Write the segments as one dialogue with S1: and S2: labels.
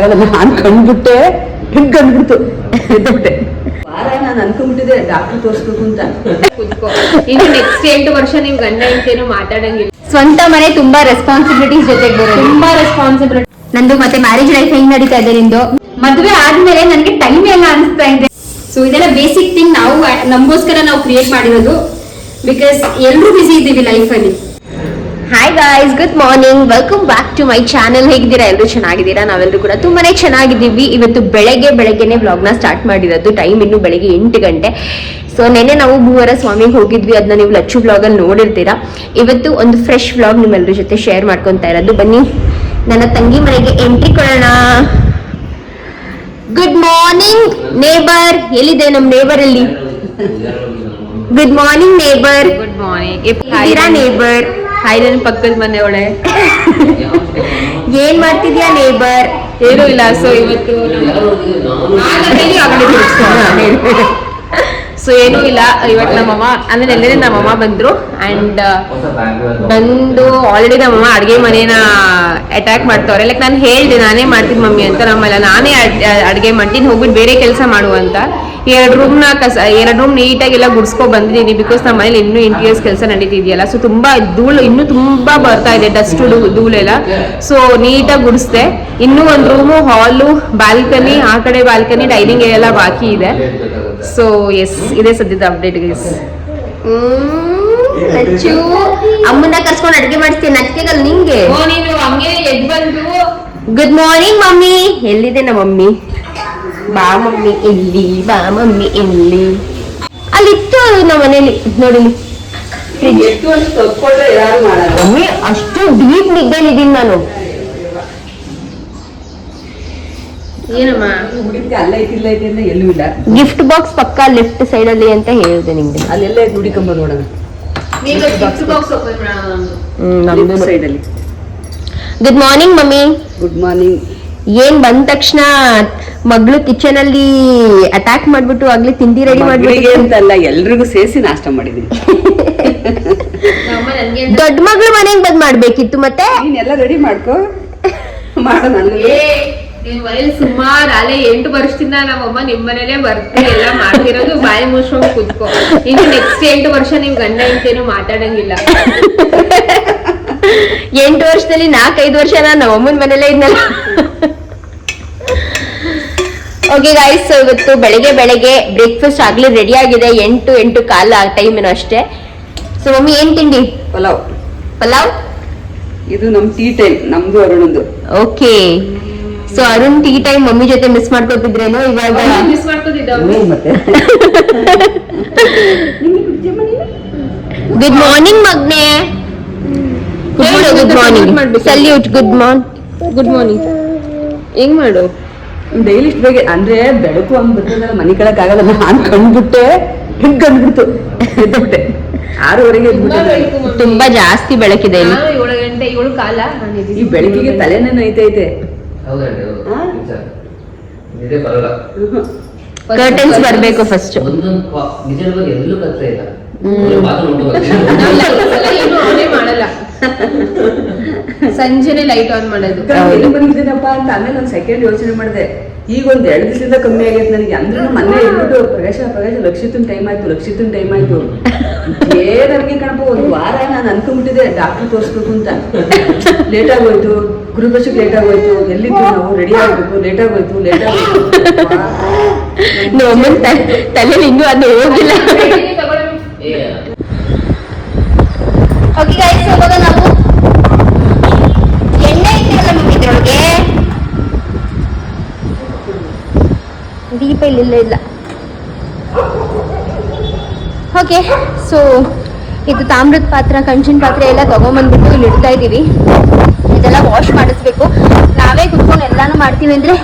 S1: ನಾನು ಕಂಡ್ಬಿಟ್ಟೆ ಕಂಡ್ಬಿಡ್ತು ಎದ್ಬಿಟ್ಟೆ ವಾರ ನಾನು ಅನ್ಕೊಂಡ್ಬಿಟ್ಟಿದೆ ಡಾಕ್ಟರ್ ತೋರಿಸ್ಬೇಕು ಅಂತ.
S2: ಇನ್ನು ನೆಕ್ಸ್ಟ್ 8 ವರ್ಷ ನಿಮ್ ಗಂಡ ಹೆಂಡತಿನೂ ಮಾತಾಡಂಗಿಲ್ಲ.
S3: ಸ್ವಂತ ಮನೆ ತುಂಬಾ ರೆಸ್ಪಾನ್ಸಿಬಿಲಿಟೀಸ್ ಜೊತೆಗೆ ಬರೋದು,
S2: ತುಂಬಾ ರೆಸ್ಪಾನ್ಸಿಬಿಲಿಟಿ.
S3: ನಂದು ಮತ್ತೆ ಮ್ಯಾರೇಜ್ ಲೈಫ್ ಹೆಂಗ್ ನಡೀತಾ ಇದೆ ನಿಂದು? ಮದುವೆ ಆದ್ಮೇಲೆ ನನಗೆ ಟೈಮ್ ಎಲ್ಲ ಅನಿಸ್ತಾ ಇದೆ. ಸೊ ಇದೆಲ್ಲ ಬೇಸಿಕ್ ಥಿಂಗ್ ನಾವು ನಮಗೋಸ್ಕರ ನಾವು ಕ್ರಿಯೇಟ್ ಮಾಡಿರೋದು, ಬಿಕಾಸ್ ಎಲ್ಲರೂ ಬಿಸಿ ಇದ್ದೀವಿ ಲೈಫ್ ಅಲ್ಲಿ. Hi guys, good morning, welcome back to my channel. ಹೇಗಿದ್ದೀರಾ? ಎಲ್ಲರೂ ಚೆನ್ನಾಗಿದ್ದೀರಾ? ನಾವೆಲ್ಲರೂ ಕೂಡ ತುಂಬಾನೇ ಚೆನ್ನಾಗಿದ್ದೀವಿ. ಇವತ್ತು ಬೆಳಗ್ಗೆನೆ ವ್ಲಾಗ್ನ ಸ್ಟಾರ್ಟ್ ಮಾಡಿರೋದು. ಟೈಮ್ ಇನ್ನು ಬೆಳಗ್ಗೆ 8 ಗಂಟೆ. ಸೊ ನೆನ್ನೆ ನಾವು ಭೂವರ ಸ್ವಾಮಿಗೆ ಹೋಗಿದ್ವಿ, ಅದನ್ನ ನೀವು ಲಚ್ಚು ವ್ಲಾಗಲ್ಲಿ ನೋಡಿರ್ತೀರಾ. ಇವತ್ತು ಒಂದು ಫ್ರೆಶ್ ವ್ಲಾಗ್ ನಿಮ್ಮೆಲ್ಲರ ಜೊತೆ ಶೇರ್ ಮಾಡ್ಕೊತಾ ಇರೋದು. ಬನ್ನಿ ನನ್ನ ತಂಗಿ ಮನೆಗೆ ಎಂಟ್ರಿ ಕೊಡೋಣ. Good morning neighbour. ಎಲ್ಲಿದೆ ನಮ್ ನೇಬರ್? ಅಲ್ಲಿ good morning neighbour.
S2: Good morning.
S3: ಇದ್ದೀರಾ ನೇಬರ್?
S2: ಹಾಯ್, ನನ್ನ ಪಕ್ಕದ ಮನೆ ಒಳ್ಳೆ.
S3: ಏನ್ ಮಾಡ್ತಿದ್ಯಾ ನೇಬರ್?
S2: ಏನೂ ಇಲ್ಲ. ಸೊ ಇವತ್ತು ಸೊ ಏನೂ ಇಲ್ಲ. ಇವತ್ತು ನಮ್ಮಮ್ಮ ಅಂದ್ರೆ ನೆನ್ನೆ ನಮ್ಮಮ್ಮ ಬಂದ್ರು ಅಂಡ್ ಬಂದು ಆಲ್ರೆಡಿ ನಮ್ಮಮ್ಮ ಅಡ್ಗೆ ಮನೇನ ಅಟ್ಯಾಕ್ ಮಾಡ್ತವ್ರೆ. ಲೈಕ್ ನಾನು ಹೇಳ್ದೆ ನಾನೇ ಮಾಡ್ತೀನಿ ಮಮ್ಮಿ ಅಂತ. ನಮ್ಮಲ್ಲ ನಾನೇ ಅಡ್ಗೆ ಮಾಡ್ತೀನಿ, ಹೋಗ್ಬಿಟ್ಟು ಬೇರೆ ಕೆಲಸ ಮಾಡುವಂತ. 2 ರೂಮ್ ನೀಟಾಗೆಲ್ಲ ಗುಡ್ಸ್ಕೊ ಬಂದಿದ್ದೀನಿ. ಬಿಕಾಸ್ ನಮ್ಮ ಮನೇಲಿ ಇನ್ನೂ ಇಂಟೀರಿಯರ್ಸ್ ಕೆಲಸ ನಡೀತಿದೆಯಲ್ಲ. ಸೊ ತುಂಬಾ ಧೂಳು ಇನ್ನೂ ತುಂಬಾ ಬರ್ತಾ ಇದೆ, ಡಸ್ಟ್ ಧೂಳೆಲ್ಲ. ಸೊ ನೀಟಾಗಿ ಗುಡಿಸ್ದೆ. ಇನ್ನೂ ಒಂದು ರೂಮು, ಹಾಲು, ಬಾಲ್ಕನಿ, ಆ ಕಡೆ ಬಾಲ್ಕನಿ, ಡೈನಿಂಗ್ ಎಲ್ಲ ಬಾಕಿ ಇದೆ. ಸೊ ಎಸ್, ಇದೇ ಸದ್ಯದ ಅಪ್ಡೇಟ್ ಗೈಸ್.
S3: ನಚ್ಚು ಅಮ್ಮನ ಕರ್ಸ್ಕೊಂಡು ಅಡ್ಗೆ ಮಾಡಿಸ್ತೀನಿ. ನಚ್ಕೆಗಲ್ ನಿಂಗೆ.
S2: ನೀನು ಹಂಗೆ ಎದ್ ಬಂದು
S3: ಗುಡ್ ಮಾರ್ನಿಂಗ್ ಮಮ್ಮಿ. ಎಲ್ಲಿದೆ ನಮ್ಮ ಮಮ್ಮಿ? ಬಾ ಮಮ್ಮಿ ಇಲ್ಲಿ, ಬಾ ಮಮ್ಮಿ ಇಲ್ಲಿ. ಅಲ್ಲಿತ್ತು ನಮ್ಮ ಮನೇಲಿ ನೋಡಿಲಿ ಫ್ರಿಜ್.
S1: ಎಷ್ಟು ಅಂತ ತಕ್ಕೊಂಡ್ರೆ ಯಾರು ಮಾಡಲ್ಲ.
S3: ಮಮ್ಮಿ ಅಷ್ಟು ಡೀಪ್ ನಿದ್ದೆಲಿದ್ದೀನಿ ನಾನು.
S2: ಏನಮ್ಮ
S1: ಹುಡುಗಿ ಅಲ್ಲ ಐತಿಲ್ಲ ಐತಿ ಅಂತ ಎಲ್ಲೂ ಇಲ್ಲ.
S3: ಗಿಫ್ಟ್ ಬಾಕ್ಸ್ ಪಕ್ಕ ಲೆಫ್ಟ್ ಸೈಡ್ ಅಲ್ಲಿ ಅಂತ ಹೇಳಿದೆ ನಿಮ್ಗೆ.
S1: ಅಲ್ಲೆಲ್ಲ ಐತಿ, ಹುಡುಕಂಬ ನೋಡೋಣ.
S3: ನಮ್ದು
S1: ಸೈಡ್ ಅಲ್ಲಿ.
S3: Good morning mummy.
S1: Good morning.
S3: ಏನ್ ಬಂದ ತಕ್ಷಣ ಮಗಳು ಕಿಚನ್ ಅಲ್ಲಿ ಅಟ್ಯಾಕ್ ಮಾಡ್ಬಿಟ್ಟು ಆಗ್ಲಿ ತಿಂಡಿ ರೆಡಿ ಮಾಡ್ಬಿಟ್ಟು
S1: ಅಂತಲ್ಲ, ಎಲ್ರಿಗೂ ಸೇರಿಸಿ ನಾಷ್ಟ ಮಾಡಿದೀನಿ.
S3: ದೊಡ್ಡ ಮಗಳು ಮನೆಗೆ ಬಂದ್ ಮಾಡ್ಬೇಕಿತ್ತು. ಮತ್ತೆ
S1: ನೀನೆಲ್ಲ ರೆಡಿ ಮಾಡ್ಕೋ, ಮಾಡೋಣ.
S2: ಸುಮಾರು ಅಲ್ಲೇ 8 ವರ್ಷದಿಂದ ನಮ್ಮಮ್ಮ ನಿಮ್ ಮನೇಲೆ ಬರ್ತಿ ಎಲ್ಲ ಮಾಡ್ತಿರೋದು. ಬಾಯಿ ಮುಚ್ಕೊಂಡು ಕೂತ್ಕೋ. ಇನ್ನು ನೆಕ್ಸ್ಟ್ 8 ವರ್ಷ ನಿಮ್ ಗಂಡ ಹೆಂಡತಿನೂ ಮಾತಾಡಂಗಿಲ್ಲ.
S3: 8 ವರ್ಷದಲ್ಲಿ 4-5 ವರ್ಷ ನಾನು ನಮ್ಮಮ್ಮನ ಮನೇಲೆ ಇದ್ನಲ್ಲ. ಓಕೆ ಗಾಯ್ಸ್, ಸೊ ಇವತ್ತು ಬೆಳಗ್ಗೆ ಬ್ರೇಕ್ಫಾಸ್ಟ್ ಆಗ್ಲಿ ರೆಡಿ ಆಗಿದೆ. 8 ಕಾಲ ಟೈಮ್ ಏನೋ ಅಷ್ಟೇ. ಸೊ ಮಮ್ಮಿ ಏನ್ ತಿಂಡಿ? ಪಲಾವ್.
S1: ಇದು ನಮ್ ಟೀ ಟೈಮ್, ನಮ್ದು ಅರುಣಂದು.
S3: Okay, so Arun tea time mummy ಜೊತೆ ಮಿಸ್ ಮಾಡ್ಕೊತಿದ್ರೇನೋ ಇವಾಗ?
S2: ಮಿಸ್ ಮಾಡ್ಕೋತಿದ್ದ.
S1: ಮತ್ತೆ
S3: ಗುಡ್ ಮಾರ್ನಿಂಗ್ ಮಗ್ನೆ. Good morning. Salute. Good morning.
S2: ಹೆಂಗ್ ಮಾಡು?
S1: ಡೈಲಿ ಇಷ್ಟ ಬೇಗ ಅಂದ್ರೆ ಬೆಳಕು ಹಂಗ್ ಬರ್ತದಲ್ಲ, ಮನೆ ಕಳಕ್ ಆಗಲ್ಲ. ನಾನು ಕಂಡ್ಬಿಟ್ಟೆ ಕಂಡ್ಬಿಡ್ತು ಎದ್ಬಿಟ್ಟೆ. 6:30ಗೆ ಎದ್ಬಿಟ್ಟೆ.
S3: ತುಂಬಾ ಜಾಸ್ತಿ ಬೆಳಕಿದೆ ಇಲ್ಲಿ.
S2: 7 ಗಂಟೆ 7 ಕಾಲ
S1: ಈ ಬೆಳಕಿಗೆ ತಲೆನೇ ಐತೈತೆ.
S3: ಕರ್ಟನ್ಸ್ ಬರ್ಬೇಕು ಫಸ್ಟ್.
S2: ಆನೇ ಮಾಡಲ್ಲ. ಸಂಜೆನೆ ಲೈಟ್ ಆನ್ ಮಾಡೋದು.
S1: ಬಂದಿದ್ದೀನಪ್ಪ ಅಂತ ಆಮೇಲೆ ಒಂದ್ ಸೆಕೆಂಡ್ ಯೋಚನೆ ಮಾಡಿದೆ. ಈಗ ಒಂದ್ 2 ದಿವಸದಿಂದ ಕಮ್ಮಿ ಆಗೈತೆ ನನಗೆ. ಅಂದ್ರೆ ಮೊನ್ನೆ ಹೇಳ್ಬಿಟ್ಟು ಪ್ರಕಾಶ ಲಕ್ಷಿತನ್ ಟೈಮ್ ಆಯ್ತು. ನನಗೆ ಕಣಪ್ಪ, 1 ವಾರ ನಾನು ಅನ್ಕೊಂಡ್ಬಿಟ್ಟಿದೆ ಡಾಕ್ಟರ್ ತೋರಿಸ್ಬೇಕು ಅಂತ. ಲೇಟ್ ಆಗೋಯ್ತು, ಗುರುಪಕ್ಷಕ್ಕೆ ಲೇಟ್ ಆಗೋಯ್ತು. ಎಲ್ಲಿದ್ದು ನಾವು ರೆಡಿ ಆಗ್ಬೇಕು, ಲೇಟ್ ಆಗೋಯ್ತು.
S3: ನಮ್ಮನ್ ತಲೆಯಲ್ಲಿ ಇನ್ನೂ ಅದು ಹೋಗಿಲ್ಲ. ಓಕೆ ಗೈಸ್, ಇವಾಗ ನಾವು ಎಣ್ಣೆ ಇಟ್ಟಿರಲ್ಲ ಇದ್ರೊಳಗೆ. ದೀಪ ಇಲ್ಲ. ಓಕೆ, ಸೊ ಇದು ತಾಮ್ರದ ಪಾತ್ರ, ಕಂಚಿನ ಪಾತ್ರೆ ಎಲ್ಲ ತಗೊಂಬಂದ್ಬಿಟ್ಟು ಇಲ್ಲಿ ಇಡ್ತಾ ಇದ್ದೀವಿ. ಇದೆಲ್ಲ ವಾಶ್ ಮಾಡಿಸ್ಬೇಕು. ನಾವೇ ಕುತ್ಕೊಂಡು ಎಲ್ಲಾನು ಮಾಡ್ತೀವಿ ಅಂದ್ರೆ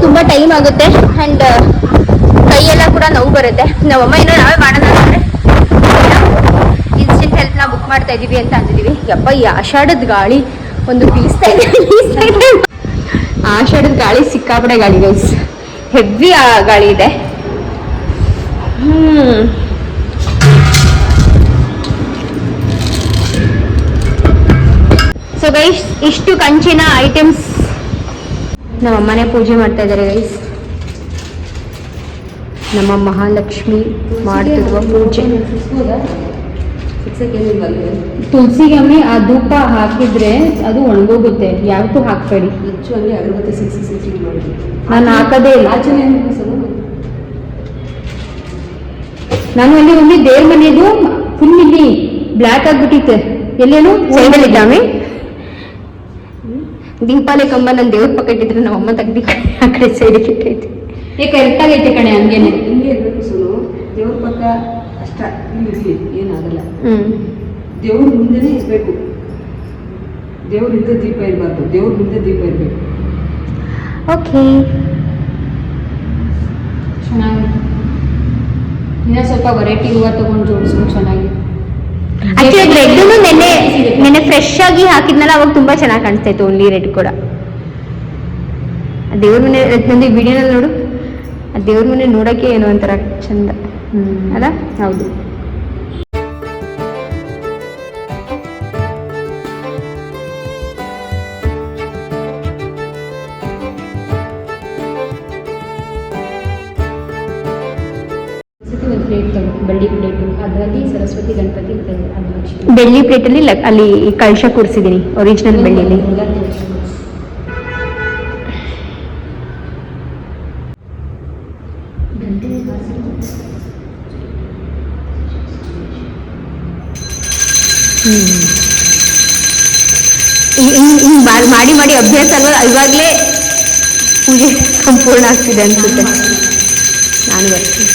S3: ತುಂಬಾ ಟೈಮ್ ಆಗುತ್ತೆ ಅಂಡ್ ಕೈಯೆಲ್ಲ ಕೂಡ ನೋವು ಬರುತ್ತೆ. ನಮ್ಮಮ್ಮ ಏನೋ ನಾವೇ ಮಾಡೋಣ ಅಂದ್ರೆ ಇನ್ಸ್ಟೆಂಟ್ ಹೆಲ್ಪ್ನ ಬುಕ್ ಮಾಡ್ತಾ ಇದೀವಿ ಅಂತ ಅಂದಿದ್ದೀವಿ. ಯಪ್ಪ, ಈ ಆಷಾಢದ ಗಾಳಿ ಒಂದು ಬೀಸ್ತಾ ಇದೆ. ಆಷಾಢದ ಗಾಳಿ ಸಿಕ್ಕಾಪಡೆ ಗಾಳಿ ಗೈಸ್, ಹೆವಿ ಗಾಳಿ ಇದೆ. ಸೊ ಗೈಸ್, ಇಷ್ಟು ಕಂಚಿನ ಐಟಮ್ಸ್ ನಮ್ಮ ಅಮ್ಮನೇ ಪೂಜೆ ಮಾಡ್ತಾ ಇದ್ದಾರೆ ಗೈಸ್. ನಮ್ಮ ಮಹಾಲಕ್ಷ್ಮಿ ಮಾಡ್ತಿರುವ ಪೂಜೆ. ತುಳಸಿಗೆ ಅಮ್ಮಿ ಆ ಧೂಪ ಹಾಕಿದ್ರೆ ಅದು ಒಣಗೋಗುತ್ತೆ, ಯಾವತ್ತೂ ಹಾಕ್ಬೇಡಿ.
S1: ಹೆಚ್ಚು ಅಲ್ಲಿ ಅಗರಬತ್ತಿ ಸಿಕ್ಸಿ ಮಾಡಿದ್ವಿ.
S3: ನಾನು ಹಾಕದೇ ಇಲ್ಲ.
S1: ಆಚರಣೆ ಸರ್
S3: ನಾನು ಅಲ್ಲಿ ಒಮ್ಮೆ ದೇವ್ರ ಮನೆಯದು ಫುಲ್ ಇಲ್ಲಿ ಬ್ಲ್ಯಾಕ್ ಆಗ್ಬಿಟ್ಟಿತ್ತೆ. ಎಲ್ಲೇನು ಸೈಡಲ್ಲಿದ್ದಾವೆ ದೀಪಾಲೆ ಕಂಬ. ನನ್ನ ದೇವ್ರ ಪಕ್ಕ ಇಟ್ಟಿದ್ರೆ ನಮ್ಮ ಅಮ್ಮ ತೆಗ್ದು ಆ ಕಡೆ ಸೈಡಿಗೆ ಇಟ್ಟೈತೆ. ಕರೆಕ್ಟಾಗಿ ಐತೆ ಕಣೆ, ಹಂಗೇನೆ
S1: ಹಿಂಗೆ ಇರಬೇಕು ಸುನು. ದೇವ್ರ ಪಕ್ಕ ಅಷ್ಟ ಇಲ್ಲಿ ಏನಾಗಲ್ಲ. ದೇವ್ರ ಮುಂದೆನೇ ಇರಬೇಕು. ದೇವ್ರ ಹಿಂದೆ ದೀಪ ಇರಬಾರ್ದು, ದೇವ್ರ ಮುಂದೆ ದೀಪ ಇರಬೇಕು.
S3: ಓಕೆ, ಚೆನ್ನಾಗಿ ಇನ್ನೂ ಸ್ವಲ್ಪ ವೆರೈಟಿ ಹೂವು ತಗೊಂಡು ಜೋಡಿಸ್ಕೊಂಡು ಚೆನ್ನಾಗಿ. ಆಕ್ಚುಲಿ ರೆಡ್ನು ನೆನ್ನೆ ಫ್ರೆಶ್ ಆಗಿ ಹಾಕಿದ್ನಲ್ಲ, ಅವಾಗ ತುಂಬಾ ಚೆನ್ನಾಗಿ ಕಾಣಿಸ್ತಾ ಇತ್ತು. ಓನ್ಲಿ ರೆಡ್ ಕೂಡ. ಆ ದೇವ್ರ ಮನೆ ನಂದು ವಿಡಿಯೋನಲ್ಲಿ ನೋಡು, ಆ ದೇವ್ರ ಮನೆ ನೋಡಕ್ಕೆ ಏನೋ ಒಂಥರ ಚಂದ ಅಲ್ಲ. ಹೌದು. ಬೆಳ್ಳಿ ಪ್ಲೇಟು ಅದರಲ್ಲಿ ಸರಸ್ವತಿ ಗಣಪತಿ ಬೆಳ್ಳಿ ಪ್ಲೇಟಲ್ಲಿ ಅಲ್ಲಿ ಕಳಶ ಕೂರಿಸಿದ್ದೀನಿ ಒರಿಜಿನಲ್ ಬೆಳ್ಳಿಲಿ. ಮಾಡಿ ಮಾಡಿ ಅಭ್ಯಾಸ ಅಲ್ವಾ, ಇವಾಗಲೇ ಪೂಜೆ ಸಂಪೂರ್ಣ ಆಗ್ತಿದೆ ಅನ್ಸುತ್ತೆ. ನಾನು ಬರ್ತೀನಿ.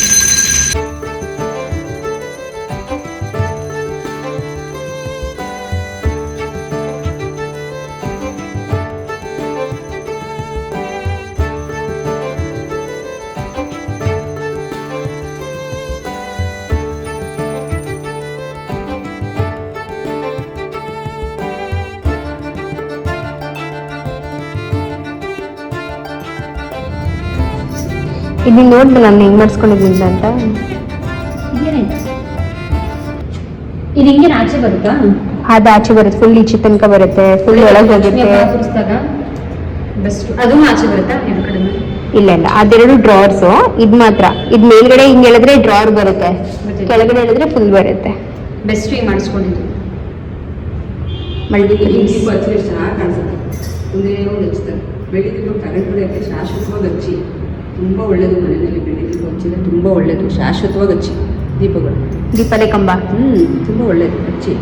S3: ಇಲ್ಲಿ ನೋಡ್ದೆ ನಾನು ಹೆಂಗ್ ಮಾಡಿಸ್ಕೊಂಡಿದ್ದೀನಿ ಅಂತ. ಇದು ಹಿಂಗೆ ಆಚೆ ಬರುತ್ತಾ? ಅದು ಆಚೆ ಬರುತ್ತೆ, ಫುಲ್ ಈಚೆ ತನಕ ಬರುತ್ತೆ, ಫುಲ್ ಒಳಗೆ ಹೋಗುತ್ತೆ. ಅದು ಆಚೆ ಬರುತ್ತಾ? ಇಲ್ಲ ಇಲ್ಲ, ಅದೆರಡು ಡ್ರಾರ್ಸು. ಇದು ಮಾತ್ರ, ಇದು ಮೇಲ್ಗಡೆ ಹಿಂಗೆ ಹೇಳಿದ್ರೆ ಡ್ರಾರ್ ಬರುತ್ತೆ, ಕೆಳಗಡೆ ಹೇಳಿದ್ರೆ ಫುಲ್ ಬರುತ್ತೆ. ಬೆಸ್ಟ್ ಮಾಡಿಸ್ಕೊಂಡಿದ್ದು ಮಲ್ಟಿ
S1: ದೀಪ ಹಚ್ಚಿದ್ರೆ ಚೆನ್ನಾಗಿ ಕಾಣಿಸುತ್ತೆ. ಒಂದೇ ಒಂದು ಹಚ್ತಾರೆ. ಬೆಳ್ಳಿ ದೀಪ ಕರೆಂಟ್ ಹೊಡೆಯೋಕ್ಕೆ ಶಾಶ್ವತವಾಗಿ ಹಚ್ಚಿ, ತುಂಬ ಒಳ್ಳೇದು. ಮನೆಯಲ್ಲಿ ಬೆಳ್ಳಿ ದೀಪ ಹಚ್ಚಿದ್ರೆ ತುಂಬ ಒಳ್ಳೇದು. ಶಾಶ್ವತವಾಗಿ ಹಚ್ಚಿ ದೀಪಗಳು.
S3: ದೀಪಲೆ ಕಂಬ
S1: ತುಂಬ ಒಳ್ಳೇದು ಹಚ್ಚಿ.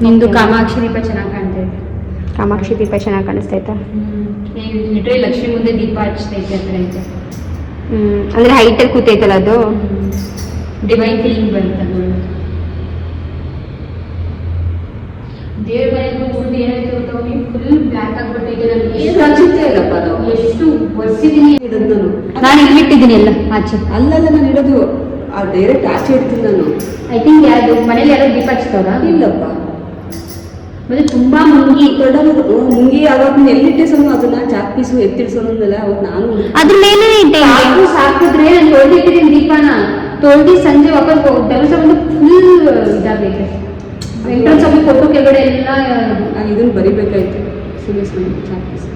S3: ನಿಂದು ಕಾಮಾಕ್ಷಿ ದೀಪ ಚೆನ್ನಾಗಿ ಕಾಣ್ತಾ ಇದೆ. ಕಾಮಾಕ್ಷಿ ದೀಪ ಚೆನ್ನಾಗಿ ಕಾಣಿಸ್ತೈತಾ? ಲಿಟ್ರಲಿ ಲಕ್ಷ್ಮಿ ಮುಂದೆ ದೀಪ ಹಚ್ತೈತೆ ಹತ್ರ ಐತೆ. ಅಂದ್ರೆ ಹೈಟಲ್ಲಿ ಕೂತೈತಲ್ಲ ಅದು, ಡಿವೈನ್ ಫೀಲಿಂಗ್ ಬರುತ್ತೆ. ದೇವ್ರ ಮನೆಗೂ ಮುಂದೆ ಏನಾಯ್ತು ಫುಲ್ ಬ್ಲ್ಯಾಕ್ ಆಗ್ಬಿಟ್ಟೈತೆ. ಎಷ್ಟು ಒರೆಸಿದೀನಿ ನಾನು ಇಲ್ಲಿಟ್ಟಿದ್ದೀನಿ ಎಲ್ಲ ಆಚೆ.
S1: ಅಲ್ಲಲ್ಲ ನಾನು ಇಡೋದು ಆ ಡೈರೆಕ್ಟ್ ಆಚೆ ಇಡ್ತೀನಿ ನಾನು.
S3: ಐ ಥಿಂಕ್ ಯಾರು ಮನೇಲಿ ಯಾರೋ ದೀಪ ಹಚ್ತಾರ?
S1: ಇಲ್ಲಪ್ಪ,
S3: ಮತ್ತೆ ತುಂಬಾ ಮುಂಗಿ
S1: ಮುಂಗಿ ಅವತ್ತು ಎಲ್ಲಿಟ್ಟೆ ಸಮ ಅದನ್ನ ಚಾಕ್ ಪೀಸು ಎತ್ತಿಡ್ಸೋನಲ್ಲ ಅವತ್ತು ನಾನು
S3: ಅದ್ರ ಮೇಲೆ ಸಾಕಿದ್ರೆ ನಾನು ತೊಳೆದಿಟ್ಟಿದ್ದೀನಿ ದೀಪನ. ತೊಳೆದು ಸಂಜೆ ವಾಪಸ್ ದವಸ ಬಂದು ಫುಲ್ ಇದಾಗೈತೆ. ವೆಂಕಟೇಶ್ವರ ಸ್ವಾಮಿ ಫೋಟೋ ಕೆಳಗಡೆ ಎಲ್ಲ
S1: ನಾನು ಇದನ್ನು ಬರಿಬೇಕಾಯ್ತು. ಸುಮ್ಮನೆ ಚಾಕ್ ಪೀಸ್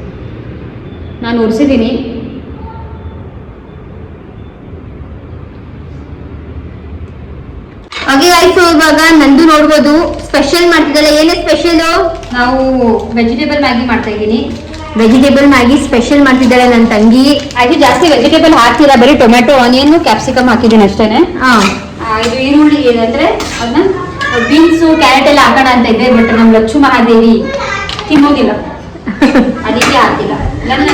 S3: ನಾನು ಒರೆಸಿದ್ದೀನಿ. ಹಾಗೆ ಆಯ್ತು. ಇವಾಗ ನಂದು ನೋಡ್ಬೋದು ಸ್ಪೆಷಲ್ ಮಾಡ್ತಿದ್ದಲ್ಲ. ಏನೇ ಸ್ಪೆಷಲ್? ನಾವು ವೆಜಿಟೇಬಲ್ ಮ್ಯಾಗಿ ಮಾಡ್ತಾ ಇದ್ದೀನಿ. ವೆಜಿಟೇಬಲ್ ಮ್ಯಾಗಿ ಸ್ಪೆಷಲ್ ಮಾಡ್ತಿದ್ದಾಳೆ ನನ್ನ ತಂಗಿ. ಅದು ಜಾಸ್ತಿ ವೆಜಿಟೇಬಲ್ ಹಾಕ್ತಿಲ್ಲ, ಬರೀ ಟೊಮೆಟೊ, ಆನಿಯನ್, ಕ್ಯಾಪ್ಸಿಕಮ್ ಹಾಕಿದ್ದೀನಿ ಅಷ್ಟೇನೆ. ಇದು ಈರುಳ್ಳಿ ಏನಂದ್ರೆ ಅದನ್ನ ಬೀನ್ಸು ಕ್ಯಾರೆಟ್ ಎಲ್ಲ ಹಾಕೋಣ ಅಂತ ಇದ್ದೆ, ಬಟ್ ನಮ್ಮ ಲಕ್ಷ್ಮೀ ಮಹಾದೇವಿ ತಿನ್ನೋದಿಲ್ಲ, ಅದಕ್ಕೆ ಹಾಕಿಲ್ಲ.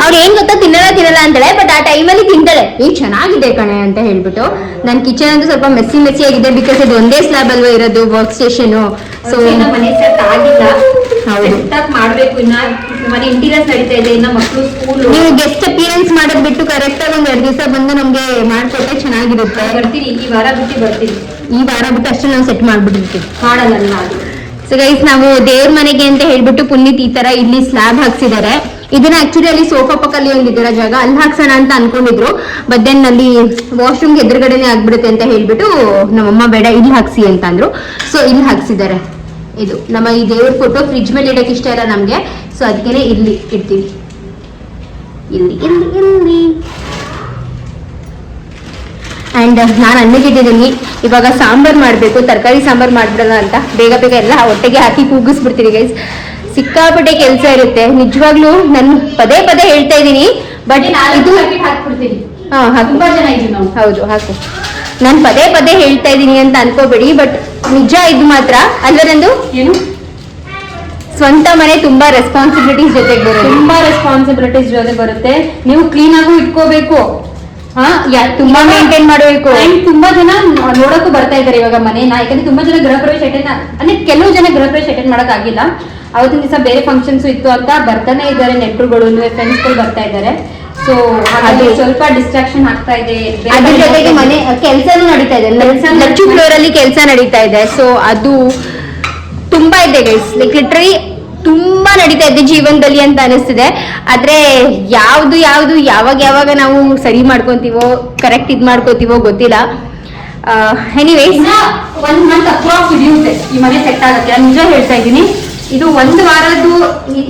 S3: ಅವ್ರು ಏನ್ ಗೊತ್ತಾ ತಿನ್ನಲ್ಲ ಅಂತಾಳೆ, ಬಟ್ ಆ ಟೈಮಲ್ಲಿ ತಿಂತಾಳೆ. ಚೆನ್ನಾಗಿದೆ ಕಣೆ ಅಂತ ಹೇಳ್ಬಿಟ್ಟು. ನನ್ನ ಕಿಚನ್ ಅಂತೂ ಸ್ವಲ್ಪ ಮೆಸ್ಸಿ ಆಗಿದೆ, ಬಿಕಾಸ್ ಇದು ಒಂದೇ ಸ್ಲ್ಯಾಬ್ ಅಲ್ವಾ ಇರೋದು, ವರ್ಕ್ ಸ್ಟೇಷನ್. ಸೊ ಮನೆ ಸೆಟ್ ಆಗಿಲ್ಲ, ಹೌದು ಮಾಡ್ಬೇಕು. ಇನ್ನ ಮನೆ ಇಂಟೀರಿಯರ್ಸ್ ನಡೀತಾ ಇದೆ, ಇನ್ನ ಮಕ್ಕಳು ಸ್ಕೂಲ್. ನೀವು ಗೆಸ್ಟ್ ಅಪಿಯರೆನ್ಸ್ ಮಾಡೋದ್ ಬಿಟ್ಟು ಕರೆಕ್ಟ್ ಆಗಿ ಒಂದ್ 2 ದಿವಸ ಬಂದು ನಮ್ಗೆ ಮಾಡ್ಕೊಟ್ರೆ ಚೆನ್ನಾಗಿರುತ್ತೆ. ಬರ್ತೀನಿ, ಈ ವಾರ ಬಿಟ್ಟು ಬರ್ತೀನಿ. ಈ ವಾರ ಬಿಟ್ಟು ಅಷ್ಟೇ ನಾವು ಸೆಟ್ ಮಾಡ್ಬಿಟ್ಟಿರ್ತೀವಿ, ಮಾಡಲ್ಲ ಅದು. ಸೊ ಗೈಸ್, ನಾವು ದೇವ್ರ ಮನೆಗೆ ಅಂತ ಹೇಳ್ಬಿಟ್ಟು ಪುನೀತ್ ಈ ತರ ಇಲ್ಲಿ ಸ್ಲ್ಯಾಬ್ ಹಾಕ್ಸಿದ್ದಾರೆ. ಇದನ್ನ ಆಕ್ಚುಲಿ ಅಲ್ಲಿ ಸೋಫಾ ಪಕ್ಕಲ್ಲಿ ಒಂದಿದ್ದೀರ ಜಾಗ, ಅಲ್ಲಿ ಹಾಕ್ಸೋಣ ಅಂತ ಅನ್ಕೊಂಡಿದ್ರು. ಬಟ್ ದೆನ್ ಅಲ್ಲಿ ವಾಶ್ರೂಮ್ಗೆ ಎದುರುಗಡೆನೆ ಆಗ್ಬಿಡುತ್ತೆ ಅಂತ ಹೇಳ್ಬಿಟ್ಟು ನಮ್ಮಮ್ಮ ಬೇಡ ಇಲ್ಲಿ ಹಾಕ್ಸಿ ಅಂತ ಅಂದ್ರು. ಸೊ ಇಲ್ಲಿ ಹಾಕ್ಸಿದ್ದಾರೆ. ಇದು ನಮ್ಮ ಈ ದೇವ್ರ ಫೋಟೋ ಫ್ರಿಜ್ ಮೇಲೆ ಇಡಕ್ಕೆ ಇಷ್ಟ ಇಲ್ಲ ನಮ್ಗೆ, ಸೊ ಅದಕ್ಕೆ ಇಲ್ಲಿ ಇಡ್ತೀವಿ. ಇಲ್ಲಿ ಆ್ಯಂಡ್ ನಾನು ಅನ್ನಕ್ಕಿಟ್ಟಿದ್ದೀನಿ. ಇವಾಗ ಸಾಂಬಾರು ಮಾಡಬೇಕು, ತರಕಾರಿ ಸಾಂಬಾರು ಮಾಡ್ಬಿಡೋಣ ಅಂತ ಬೇಗ ಬೇಗ ಎಲ್ಲ ಒಟ್ಟಿಗೆ ಹಾಕಿ ಕೂಗಿಸ್ಬಿಡ್ತೀನಿ ಗೈಸ್. ಸಿಕ್ಕಾಪಟ್ಟೆ ಕೆಲಸ ಇರುತ್ತೆ ನಿಜವಾಗ್ಲೂ. ನಾನು ಪದೇ ಪದೇ ಹೇಳ್ತಾ ಇದ್ದೀನಿ, ಬಟ್ ಇದು ಹಾಕ್ಬಿಡ್ತೀನಿ. ತುಂಬಾ ಜನ ಇದ್ದೀವಿ ನಾವು. ಹೌದು, ಹಾಕು. ನಾನು ಪದೇ ಪದೇ ಹೇಳ್ತಾ ಇದ್ದೀನಿ ಅಂತ ಅನ್ಕೋಬೇಡಿ, ಬಟ್ ನಿಜ ಇದು ಮಾತ್ರ ಅಲ್ವಾ. ನಂದು ಏನು ಸ್ವಂತ ಮನೆ ತುಂಬಾ ರೆಸ್ಪಾನ್ಸಿಬಿಲಿಟೀಸ್ ಜೊತೆಗೆ ಬರುತ್ತೆ. ತುಂಬಾ ರೆಸ್ಪಾನ್ಸಿಬಿಲಿಟೀಸ್ ಜೊತೆ ಬರುತ್ತೆ. ನೀವು ಕ್ಲೀನ್ ಆಗೂ ಇಟ್ಕೋಬೇಕು, ತುಂಬಾ ಮೇಂಟೈನ್ ಮಾಡಬೇಕು. ಅಂಡ್ ತುಂಬಾ ಜನ ನೋಡಕ್ಕೂ ಬರ್ತಾ ಇದ್ದಾರೆ ಇವಾಗ ಮನೇನ. ಯಾಕಂದ್ರೆ ತುಂಬಾ ಜನ ಗೃಹ ಪ್ರವೇಶ ಅಟೆಂಡ್, ಅಂದ್ರೆ ಕೆಲವು ಜನ ಗೃಹ ಪ್ರವೇಶ ಅಟೆಂಡ್ ಮಾಡಕ್ ಆಗಿಲ್ಲ. ಅವತ್ತಿನ ದಿವಸ ಬೇರೆ ಫಂಕ್ಷನ್ಸ್ ಇತ್ತು ಅಂತ ಬರ್ತಾನೆ ಇದ್ದಾರೆ, ನೆಂಟರುಗಳು ಫ್ರೆಂಡ್ಸ್ ಗಳು ಬರ್ತಾ ಇದ್ದಾರೆ. ಸೊ ಅದು ಸ್ವಲ್ಪ ಡಿಸ್ಟ್ರಾಕ್ಷನ್ ಆಗ್ತಾ ಇದೆ. ಅದ್ರ ಜೊತೆಗೆ ಮನೆ ಕೆಲಸನೂ ನಡೀತಾ ಇದೆ, ಲಚ್ಚು ಫ್ಲೋರ್ ಅಲ್ಲಿ ಕೆಲಸ ನಡೀತಾ ಇದೆ. ಸೊ ಅದು ತುಂಬಾ ಇದೆ ಗೈಸ್, ಲೈಕ್ ಲಿಟ್ರಲಿ ತುಂಬಾ ನಡೀತಾ ಇದೆ ಜೀವನದಲ್ಲಿ ಅಂತ ಅನಿಸ್ತಿದೆ. ಆದ್ರೆ ಯಾವ್ದು ಯಾವಾಗ ನಾವು ಸರಿ ಮಾಡ್ಕೊಂತೀವೋ, ಕರೆಕ್ಟ್ ಇದ್ ಮಾಡ್ಕೋತೀವೋ ಗೊತ್ತಿಲ್ಲ. ಎನಿವೇಸ್ 1 ಮಂತ್ ಅಪ್ರಾಕ್ಸ್ ಹಿಡಿಯುತ್ತೆ ಈ ಮನೆ ಸೆಟ್ ಆಗತ್ತೆ. ನಾನು ನಿಜ ಹೇಳ್ತಾ ಇದ್ದೀನಿ. ಇದು 1 ವಾರದ್ದು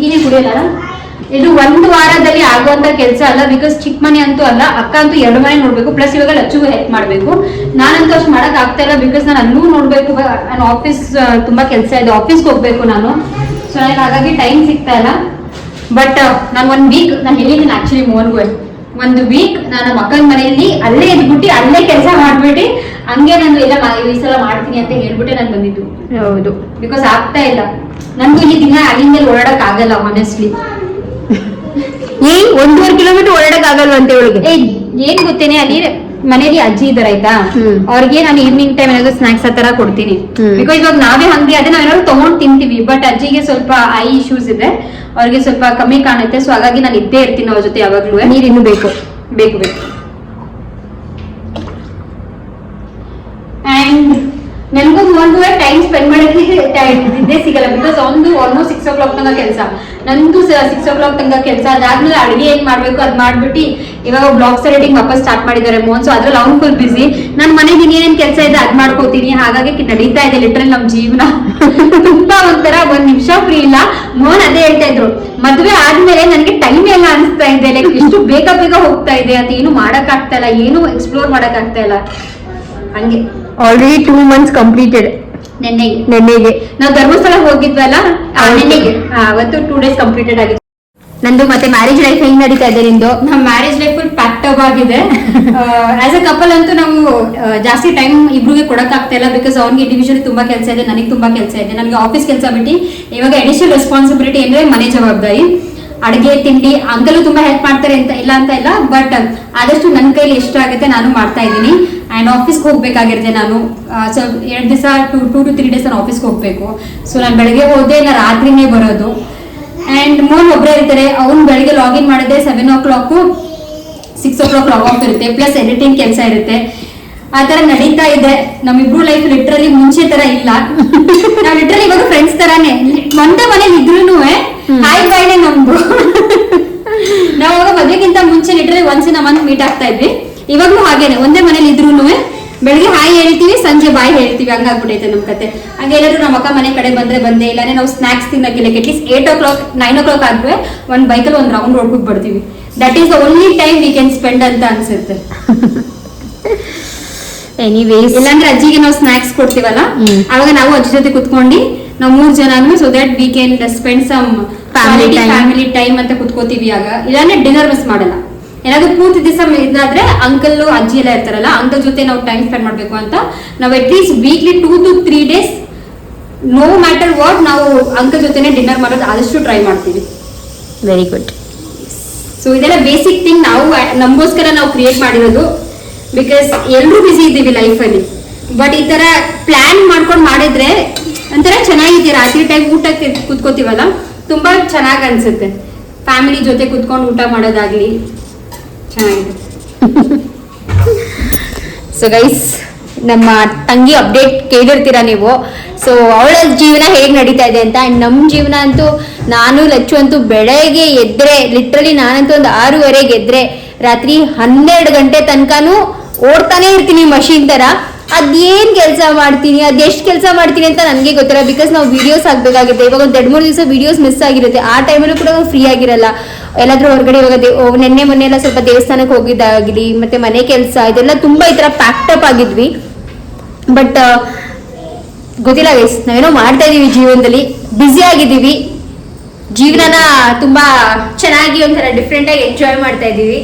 S3: ಇಲ್ಲಿ ಕುಡಿಯಲ್ಲ, ಇದು 1 ವಾರದಲ್ಲಿ ಆಗುವಂತ ಕೆಲಸ ಅಲ್ಲ. ಬಿಕಾಸ್ ಚಿಕ್ಕ ಮನೆ ಅಂತೂ ಅಲ್ಲ, ಅಕ್ಕ ಅಂತೂ 2 ಮನೆ ನೋಡ್ಬೇಕು, ಪ್ಲಸ್ ಇವಾಗ ಲಚ್ಚುಗೂ ಹೆಲ್ಪ್ ಮಾಡ್ಬೇಕು. ನಾನಂತೂ ಅಷ್ಟು ಮಾಡಕ್ ಆಗ್ತಾ ಇಲ್ಲ, ಬಿಕಾಸ್ ನಾನು ಅಲ್ಲೂ ನೋಡ್ಬೇಕು. ನಾನು ಆಫೀಸ್ ತುಂಬಾ ಕೆಲಸ ಇದೆ, ಆಫೀಸ್ಗೆ ಹೋಗ್ಬೇಕು ನಾನು. ಸೊ ನನಗೆ ಹಾಗಾಗಿ ಟೈಮ್ ಸಿಗ್ತಾ ಇಲ್ಲ. ಬಟ್ ನಾನು 1 ವೀಕ್ ನಾನು ಹೇಳಿದ್ದೀನಿ ಆಕ್ಚುಲಿ ಮೋಹನ್ಗೂ 1 ವೀಕ್ ನಾನು ಮಕ್ಕಳ ಮನೆಯಲ್ಲಿ ಅಲ್ಲೇ ಇದ್ಬಿಟ್ಟು ಅಲ್ಲೇ ಕೆಲಸ ಮಾಡ್ಬಿಟ್ಟು ಹಂಗೆ ನಾನು ಎಲ್ಲ ಈ ಸಲ ಮಾಡ್ತೀನಿ ಅಂತ ಹೇಳ್ಬಿಟ್ಟೆ ನಾನು ಬಂದಿದ್ದು. ಹೌದು, ಬಿಕಾಸ್ ಆಗ್ತಾ ಇಲ್ಲ ನನ್ಗೂ ಈ ದಿನ ಅಲ್ಲಿಂದ ಓಡಾಡಕ್ ಆಗಲ್ಲ ಆನೆಸ್ಟ್ಲಿ. 1.5 ಕಿಲೋಮೀಟರ್ ಓಡಾಡಕ್ ಆಗಲ್ವ ಅಂತ ಅವಳಿಗೆ. ಏನ್ ಗೊತ್ತೇನೆ, ಅಲ್ಲಿ ಮನೇಲಿ ಅಜ್ಜಿ ಇದಾರೆ ಆಯ್ತಾ, ಅವ್ರಿಗೆ ನಾನು ಈವ್ನಿಂಗ್ ಟೈಮ್ ಏನಾದ್ರು ಸ್ನಾಕ್ಸ್ ಆ ತರ ಕೊಡ್ತೀನಿ. ಬಿಕಾಸ್ ಇವಾಗ ನಾವೇ ಹಂಗೆ ಅದೇ ನಾವೇನಾದ್ರು ತಗೊಂಡ್ ತಿಂತೀವಿ. ಬಟ್ ಅಜ್ಜಿಗೆ ಸ್ವಲ್ಪ ಐ ಇಶ್ಯೂಸ್ ಇದೆ, ಅವ್ರಿಗೆ ಸ್ವಲ್ಪ ಕಮ್ಮಿ ಕಾಣುತ್ತೆ. ಸೊ ಹಾಗಾಗಿ ನಾನು ಇದ್ದೇ ಇರ್ತೀನಿ ಅವ್ರ ಜೊತೆ ಯಾವಾಗ್ಲೂ. ನೀರ್ ಇನ್ನು ಬೇಕು. ಅಂಡ್ ನನಗೂ ಒಂದು ಟೈಮ್ ಸ್ಪೆಂಡ್ ಮಾಡೋಕ್ಕೆ ಇದ್ದೇ ಸಿಗಲ್ಲ. ಬಿಕಾಸ್ ಒಂದು ಆಲ್ಮೋಸ್ಟ್ 6 o'clock ತನಕ ಕೆಲಸ, ನಂದು 6 o'clock ತನಕ ಕೆಲಸ. ಅದಾದ್ಮೇಲೆ ಅಡುಗೆ ಏನ್ ಮಾಡ್ಬೇಕು ಅದ್ ಮಾಡ್ಬಿಟ್ಟು ಇವಾಗ ಬ್ಲಾಗ್ಸ್ ಎಡಿಟಿಂಗ್ ವಾಪಸ್ ಸ್ಟಾರ್ಟ್ ಮಾಡಿದ್ದಾರೆ ಮೋಹನ್. ಸೊ ಅದ್ರಲ್ಲಿ ಅವ್ನು ಫುಲ್ ಬಿಸಿ. ನಾನು ಮನೆಗೆ ಏನೇನ್ ಕೆಲಸ ಇದೆ ಅದ್ ಮಾಡ್ಕೋತೀನಿ. ಹಾಗಾಗಿ ನಡೀತಾ ಇದೆ ಲಿಟ್ರಲ್ ನಮ್ ಜೀವನ. ತುಂಬಾ ಒಂಥರ 1 ನಿಮಿಷ ಫ್ರೀ ಇಲ್ಲ. ಮೋಹನ್ ಅದೇ ಹೇಳ್ತಾ ಇದ್ರು, ಮದ್ವೆ ಆದ್ಮೇಲೆ ನನಗೆ ಟೈಮ್ ಎಲ್ಲ ಅನಿಸ್ತಾ ಇದೆ, ಲೈಕ್ ಎಷ್ಟು ಬೇಗ ಹೋಗ್ತಾ ಇದೆ ಅಂತ. ಏನು ಮಾಡಕ್ ಆಗ್ತಾ ಇಲ್ಲ, ಏನು ಎಕ್ಸ್ಪ್ಲೋರ್ ಮಾಡಕ್ ಆಗ್ತಾ ಇಲ್ಲ. ಹಂಗೆ ಆಲ್ರೆಡಿ 2 months ಕಂಪ್ಲೀಟೆಡ್. ನೆನ್ನೆಗೆ ನಾವು ಧರ್ಮಸ್ಥಳ ಹೋಗಿದ್ವಲ್ಲ, ನೆನ್ನೆಗೆ ಅವತ್ತು 2 days ಕಂಪ್ಲೀಟೆಡ್ ಆಗಿದೆ. ನಂದು ಮತ್ತೆ ಮ್ಯಾರೇಜ್ ಲೈಫ್ ಹೆಂಗ್ ನಡೀತಾ ಇದೆ ನಿಂದು? ನಮ್ಮ marriage life full pact up ಆಗಿದೆ. ಆಸ್ ಅ ಕಪಲ್ ಅಂತೂ ನಾವು ಜಾಸ್ತಿ ಟೈಮ್ ಇಬ್ರಿಗೆ ಕೊಡಕ್ ಆಗ್ತಾ ಇಲ್ಲ. ಬಿಕಾಸ್ ಅವ್ನಿಗೆ ಇಂಡಿವಿಜುವಲಿ ತುಂಬಾ ಕೆಲಸ ಇದೆ, ನನಗೆ ತುಂಬಾ ಕೆಲಸ ಇದೆ. ನನಗೆ ಆಫೀಸ್ ಕೆಲಸ ಬಿಟ್ಟು ಇವಾಗ ಅಡಿಷನಲ್ ರೆಸ್ಪಾನ್ಸಿಬಿಲಿಟಿ ಅಂದ್ರೆ ಮನೆ ಜವಾಬ್ದಾರಿ, ಅಡುಗೆ ತಿಂಡಿ. ಅಂಕಲು ತುಂಬಾ ಹೆಲ್ಪ್ ಮಾಡ್ತಾರೆ ಅಂತ ಇಲ್ಲ, ಬಟ್ ಆದಷ್ಟು ನನ್ನ ಕೈಲಿ ಎಷ್ಟು ಆಗುತ್ತೆ ನಾನು ಮಾಡ್ತಾ ಇದ್ದೀನಿ. ಅಂಡ್ ಆಫೀಸ್ಗೆ ಹೋಗ್ಬೇಕಾಗಿರುತ್ತೆ ನಾನು. 2 ದಿವಸ 2 to 3 days ನಾನು ಆಫೀಸ್ಗೆ ಹೋಗ್ಬೇಕು. ಸೊ ನಾನು ಬೆಳಗ್ಗೆ ಹೋದೆ, ನಾನು ರಾತ್ರಿನೇ ಬರೋದು. ಅಂಡ್ ಮೋನ್ ಒಬ್ಬರೇ ಇರ್ತಾರೆ, ಅವ್ನು ಬೆಳಗ್ಗೆ ಲಾಗಿನ್ ಮಾಡಿದ್ರೆ 7 o'clock 6 o'clock ಲಾಗ್ ಆಫ್ ಇರುತ್ತೆ, ಪ್ಲಸ್ ಎಡಿಟಿಂಗ್ ಕೆಲಸ ಇರುತ್ತೆ. ಆ ತರ ನಡೀತಾ ಇದೆ ನಮ್ಮಿಬ್ರು ಲೈಫ್. ಲಿಟ್ರಲಿ ಮುಂಚೆ ತರ ಇಲ್ಲ, ನಾವ್ ಲಿಟ್ರಲಿ ಇವಾಗ ಫ್ರೆಂಡ್ಸ್ ತರಾನೇ. ಒಂದೇ ಮನೇಲಿ ಇದ್ರೂ ಹಾಯ್ ಬಾಯ್ನೆ ನಮ್ದು. ನಾವು ಮದ್ವೆಗಿಂತ ಮುಂಚೆ literally once in a month meet ಆಗ್ತಾ ಇದ್ವಿ. ಇವಾಗ್ಲೂ ಹಾಗೇನೆ, ಒಂದೇ ಮನೇಲಿ ಇದ್ರೂ ಬೆಳಿಗ್ಗೆ ಹಾಯ್ ಹೇಳ್ತೀವಿ, ಸಂಜೆ ಬಾಯ್ ಹೇಳ್ತೀವಿ. ಹಂಗಾಗ್ಬಿಟ್ಟೈತೆ ನಮ್ ಕತೆ. ಹಂಗೆ ಎಲ್ಲರೂ ನಮ್ಮ ಅಕ್ಕ ಮನೆ ಕಡೆ ಬಂದೆ ಇಲ್ಲಾನೆ ನಾವು ಸ್ನಾಕ್ಸ್ ತಿನ್ನಕ್ಕಿಲ್ಲ. ಅಟ್ಲೀಸ್ಟ್ 8 o'clock 9 o'clock ಆದ್ವೆ ಒಂದ್ ಬೈಕಲ್ಲಿ ಒಂದ್ ರೌಂಡ್ ಹೊಡ್ಬಿಟ್ಟು ಬರ್ತೀವಿ. That is the only time we can spend ಅಂತ ಅನ್ಸುತ್ತೆ. ಎನಿವೇಸ್, ಇಲ್ಲಾಂದ್ರೆ ಅಜ್ಜಿಗೆ ನಾವು ಸ್ನಾಕ್ಸ್ ಕೊಡ್ತೀವಲ್ಲ, ಅವಾಗ ನಾವು ಅಜ್ಜಿ ಜೊತೆ ಕುತ್ಕೊಂಡು ನಾವು 3 ಜನನು, so that we can spend some family time ಅಂತ ಕುತ್ಕೋತೀವಿ. ಆಗ ಇಲ್ಲಾಂದ್ರೆ ಡಿನ್ನರ್ ಮಿಸ್ ಮಾಡಲ್ಲ. ಏನಾದ್ರು ಪೂರ್ತಿ ದಿವಸ ಇದಾದ್ರೆ ಅಂಕಲ್ ಅಜ್ಜಿ ಎಲ್ಲ ಇರ್ತಾರಲ್ಲ, ಅಂಕಲ್ ಜೊತೆ ನಾವು ಟೈಮ್ ಸ್ಪೆಂಡ್ ಮಾಡ್ಬೇಕು ಅಂತ ನಾವು at least weekly 2 to 3 days no matter what ನಾವು ಅಂಕಲ್ ಜೊತೆನೆ ಡಿನ್ನರ್ ಮಾಡೋದು ಆದಷ್ಟು ಟ್ರೈ ಮಾಡ್ತೀವಿ. Very good. ಸೊ ಇದೆಲ್ಲ ಬೇಸಿಕ್ ಥಿಂಗ್ ನಾವು ನಮಗೋಸ್ಕರ ನಾವು ಕ್ರಿಯೇಟ್ ಮಾಡಿರೋದು. ಬಿಕಾಸ್ ಎಲ್ಲರೂ ಬಿಸಿ ಇದ್ದೀವಿ ಲೈಫಲ್ಲಿ. ಬಟ್ ಈ ತರ ಪ್ಲಾನ್ ಮಾಡ್ಕೊಂಡು ಮಾಡಿದ್ರೆ ಒಂಥರ ಚೆನ್ನಾಗಿದೆ. ರಾತ್ರಿ ಟೈಮ್ ಊಟಕ್ಕೆ ಕುತ್ಕೋತೀವಲ್ಲ, ತುಂಬಾ ಚೆನ್ನಾಗಿ ಅನ್ಸುತ್ತೆ. ಫ್ಯಾಮಿಲಿ ಜೊತೆ ಕುತ್ಕೊಂಡು ಊಟ ಮಾಡೋದಾಗ್ಲಿ ಚೆನ್ನಾಗಿದೆ. ಸೊ ಗೈಸ್, ನಮ್ಮ ತಂಗಿ ಅಪ್ಡೇಟ್ ಕೇಳಿರ್ತೀರಾ ನೀವು. ಸೊ ಅವಳ ಜೀವನ ಹೇಗೆ ನಡೀತಾ ಇದೆ ಅಂತ. ಆ್ಯಂಡ್ ನಮ್ಮ ಜೀವನ ಅಂತೂ, ನಾನು ಲಚ್ಚು ಅಂತೂ ಬೆಳಗ್ಗೆ ಎದ್ರೆ ಲಿಟ್ರಲಿ ನಾನಂತೂ ಒಂದು 6:30 ಎದ್ರೆ ರಾತ್ರಿ 12 ಗಂಟೆ ತನಕನೂ ಓಡ್ತಾನೆ ಇರ್ತೀನಿ ಮಷೀನ್ ತರ. ಅದೇನ್ ಕೆಲಸ ಮಾಡ್ತೀನಿ, ಅದೆಷ್ಟು ಕೆಲಸ ಮಾಡ್ತೀನಿ ಅಂತ ನನಗೆ ಗೊತ್ತಿಲ್ಲ. ಬಿಕಾಸ್ ನಾವು ವಿಡಿಯೋಸ್ ಹಾಕ್ಬೇಕಾಗುತ್ತೆ. ಇವಾಗ ಒಂದು 2-3 ದಿವಸ ವಿಡಿಯೋಸ್ ಮಿಸ್ ಆಗಿರುತ್ತೆ. ಆ ಟೈಮಲ್ಲೂ ಕೂಡ ನಾವು ಫ್ರೀ ಆಗಿರಲ್ಲ. ಎಲ್ಲಾದ್ರೂ ಹೊರಗಡೆ ಇವಾಗ ನೆನ್ನೆ ಮೊನ್ನೆ ಎಲ್ಲ ಸ್ವಲ್ಪ ದೇವಸ್ಥಾನಕ್ಕೆ ಹೋಗಿದ್ದಾಗಲಿ, ಮತ್ತೆ ಮನೆ ಕೆಲಸ ಇದೆಲ್ಲ ತುಂಬಾ ಈ ತರ ಪ್ಯಾಕ್ಟಪ್ ಆಗಿದ್ವಿ. ಬಟ್ ಗೊತ್ತಿಲ್ಲ ಗೈಸ್, ನಾವೇನೋ ಮಾಡ್ತಾ ಇದೀವಿ ಜೀವನದಲ್ಲಿ, ಬ್ಯುಸಿ ಆಗಿದ್ದೀವಿ. ಜೀವನನ ತುಂಬಾ ಚೆನ್ನಾಗಿ ಒಂಥರ ಡಿಫ್ರೆಂಟ್ ಆಗಿ ಎಂಜಾಯ್ ಮಾಡ್ತಾ ಇದೀವಿ.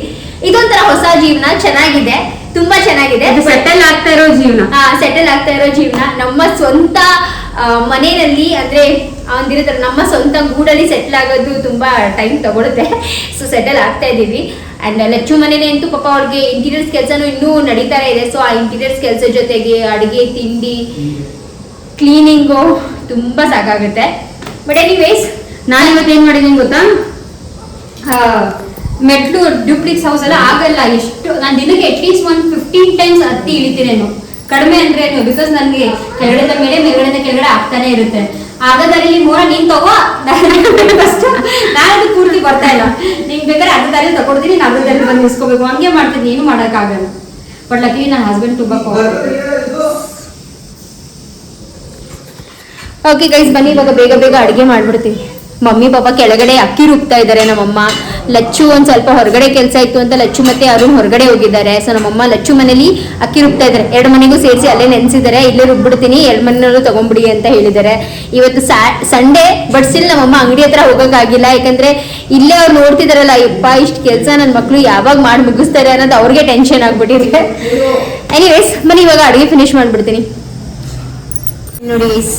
S3: ಇದೊಂಥರ ಹೊಸ ಜೀವನ, ಚೆನ್ನಾಗಿದೆ, ತುಂಬಾ ಚೆನ್ನಾಗಿದೆ.
S2: ಸೆಟಲ್ ಆಗ್ತಾ ಇರೋ ಜೀವನ.
S3: ಸೆಟಲ್ ಆಗ್ತಾ ಇರೋ ಜೀವನ. ನಮ್ಮ ಸ್ವಂತ ಮನೆಯಲ್ಲಿ ಅಂದ್ರೆ ಒಂದಿರುತ್ತೆ, ನಮ್ಮ ಸ್ವಂತ ಗೂಡಲ್ಲಿ ಸೆಟಲ್ ಆಗೋದು ತುಂಬಾ ಟೈಮ್ ತಗೊಳುತ್ತೆ. ಸೊ ಸೆಟಲ್ ಆಗ್ತಾ ಇದೀವಿ. ಅಂಡ್ ಲಚ್ಚು ಮನೇನೆ ಅಂತೂ ಪಾಪ ಅವ್ರಿಗೆ ಇಂಟೀರಿಯರ್ಸ್ ಕೆಲಸನೂ ಇನ್ನೂ ನಡೀತಾನೆ ಇದೆ. ಸೊ ಆ ಇಂಟೀರಿಯರ್ಸ್ ಕೆಲಸ ಜೊತೆಗೆ ಅಡುಗೆ, ತಿಂಡಿ, ಕ್ಲೀನಿಂಗು ತುಂಬಾ ಸಾಕಾಗುತ್ತೆ. ಬಟ್ ಎನಿವೇಸ್,
S2: ನಾನು ಇವತ್ತು ಏನ್ ಮಾಡಿದೀನಿ ಗೊತ್ತಾ,
S3: ಮೆಟ್ಲು ಡ್ಯೂಪ್ಲಿಕ್ಸ್ ಹೌಸ್ ಎಲ್ಲ ಆಗಲ್ಲ. ಎಷ್ಟು ನಾನು ದಿನಕ್ಕೆ ಅಟ್ಲೀಸ್ಟ್ 15 ಟೈಮ್ಸ್ ಹತ್ತಿ ಇಳಿತೀರೇನು, ಕಡಿಮೆ ಅಂದ್ರೇನು. ಬಿಕಾಸ್ ನನಗೆ ಕೆಳಗಡೆ ಮೇಲೆ ಮೇಲ್ಗಡೆ ಕೆಳಗಡೆ ಆಗ್ತಾನೆ ಇರುತ್ತೆ. ಅರ್ಧದಲ್ಲಿ ಮೂರ ನೀನ್ ತಗೋ, ಫಸ್ಟ್ ನಾನು ಪೂರ್ತಿ ಬರ್ತಾ ಇಲ್ಲ. ನಿಂಗೆ ಬೇಕಾದ್ರೆ ಅರ್ಧದಲ್ಲಿ ತಗೊಡ್ತೀನಿ, ನೀನು ಅರ್ಧದಲ್ಲಿ ಬಂದು ನಿಲ್ಸ್ಕೋಬೇಕು. ಹಂಗೆ ಮಾಡ್ತೀನಿ, ಏನು ಮಾಡೋಕ್ಕಾಗಲ್ಲ. ಬಟ್ ಲಕ್ಲಿ ನನ್ನ ಹಸ್ಬೆಂಡ್ ತುಂಬಾ ಓಕೆ ಗೈಸ್, ಬನ್ನಿ ಇವಾಗ ಬೇಗ ಬೇಗ ಅಡುಗೆ ಮಾಡ್ಬಿಡ್ತೀವಿ. ಮಮ್ಮಿ ಪಾಪ ಕೆಳಗಡೆ ಅಕ್ಕಿ ರುಬ್ತಾ ಇದ್ದಾರೆ. ನಮ್ಮಮ್ಮ ಲಚ್ಚು ಒಂದ್ ಸ್ವಲ್ಪ ಹೊರಗಡೆ ಕೆಲಸ ಇತ್ತು ಅಂತ ಲಚ್ಚು ಮತ್ತೆ ಅರುಣ್ ಹೊರಗಡೆ ಹೋಗಿದ್ದಾರೆ. ಸೊ ನಮ್ಮಮ್ಮ ಲಚ್ಚು ಮನೇಲಿ ಅಕ್ಕಿ ರುಬ್ತಾ ಇದ್ದಾರೆ. 2 ಮನೆಗೂ ಸೇರಿಸಿ ಅಲ್ಲೇ ನೆನೆಸಿದ್ದಾರೆ. ಇಲ್ಲೇ ರುಬ್ಬಿಡ್ತೀನಿ, 2 ಮನೆಯಲ್ಲೂ ತಗೊಂಡ್ಬಿಡಿ ಅಂತ ಹೇಳಿದ್ದಾರೆ. ಇವತ್ತು ಸಂಡೇ, ಬಟ್ ಸ್ಟಿಲ್ ನಮ್ಮಮ್ಮ ಅಂಗಡಿ ಹತ್ರ ಹೋಗೋಕ್ಕಾಗಿಲ್ಲ. ಯಾಕಂದ್ರೆ ಇಲ್ಲೇ ಅವ್ರು ನೋಡ್ತಿದಾರಲ್ಲ, ಯಪ್ಪ ಇಷ್ಟು ಕೆಲಸ ನನ್ನ ಮಕ್ಕಳು ಯಾವಾಗ ಮಾಡಿ ಮುಗಿಸ್ತಾರೆ ಅನ್ನೋದು ಅವ್ರಿಗೆ ಟೆನ್ಷನ್ ಆಗ್ಬಿಟ್ಟಿದೆ. ಎನಿವೇಸ್ ಬನ್ನಿ ಇವಾಗ ಅಡುಗೆ ಫಿನಿಶ್ ಮಾಡ್ಬಿಡ್ತೀನಿ. ನೋಡಿ guys,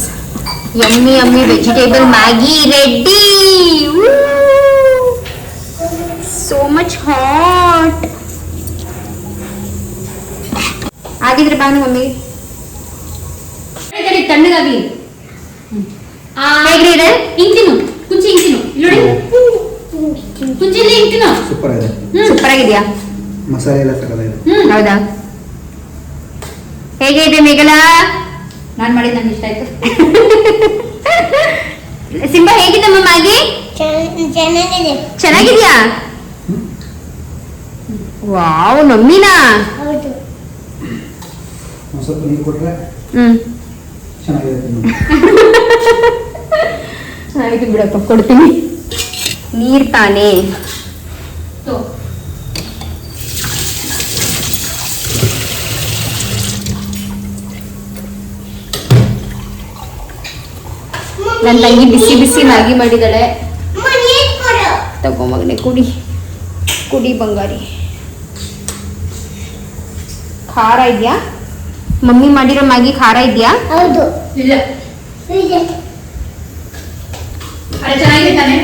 S3: yummy yummy vegetable Maggi ready. So much hot. ಆಗಿದ್ರೆ ಬಾನು ಮಮ್ಮಿ ತಣ್ಣಗಾಗಿ ಹೇಗಿದೆ? ಇಂತಿನು ಕುಂಚಿ ಇಂತಿನು ನೋಡಿ, ಕುಂಚಿಲಿ ಇಂತಿನು
S4: ಸೂಪರ್ ಇದೆ.
S3: ಸೂಪರ್ ಆಗಿದೆಯಾ?
S4: ಮಸಾಲೆ ಎಲ್ಲ ತಗೊಳ್ಳಿದೆ.
S3: ಹೌದಾ? ಹೇಗೆ ಇದೆ ಮೇಘಲ? ನಾನು ಮಾಡಿದ್ದು ನಂಗೆ ಇಷ್ಟ ಆಯ್ತು. ಸಿಂಬಾ ಹೇಗಿದ್ದಮ್ಮ ಮ್ಯಾಗಿ?
S5: ಚೆನ್ನಾಗಿದೆ.
S3: ಚೆನ್ನಾಗಿದ್ಯಾ? ವಾವ್, ಮಮ್ಮಿನಾ?
S5: ಹೌದು.
S4: ಒಂದು ಸ್ವಲ್ಪ ನೀರು ಕೊಟ್ರೆ ಚೆನ್ನಾಗಿದೆ.
S3: ಆಯ್ತು ಬಿಡಪ್ಪ, ಕೊಡ್ತೀನಿ. ನೀರ್ ತಾನೇ. ನನ್ನ ತಂಗಿ ಬಿಸಿ ಬಿಸಿ ಮ್ಯಾಗಿ ಮಾಡಿದಾಳೆ. ತಗೋ ಮಗನೆ, ಕುಡಿ ಕುಡಿ ಬಂಗಾರಿ. ಖಾರ ಇದೆಯಾ? ಮಮ್ಮಿ ಮಾಡಿರೋ ಮ್ಯಾಗಿ ಖಾರ ಇದೆಯಾ?
S5: ಹೌದು.
S3: ಇಲ್ಲ.
S5: ಇದೆ.
S3: ಚೆನ್ನಾಗಿದೆ ತಾನೆ?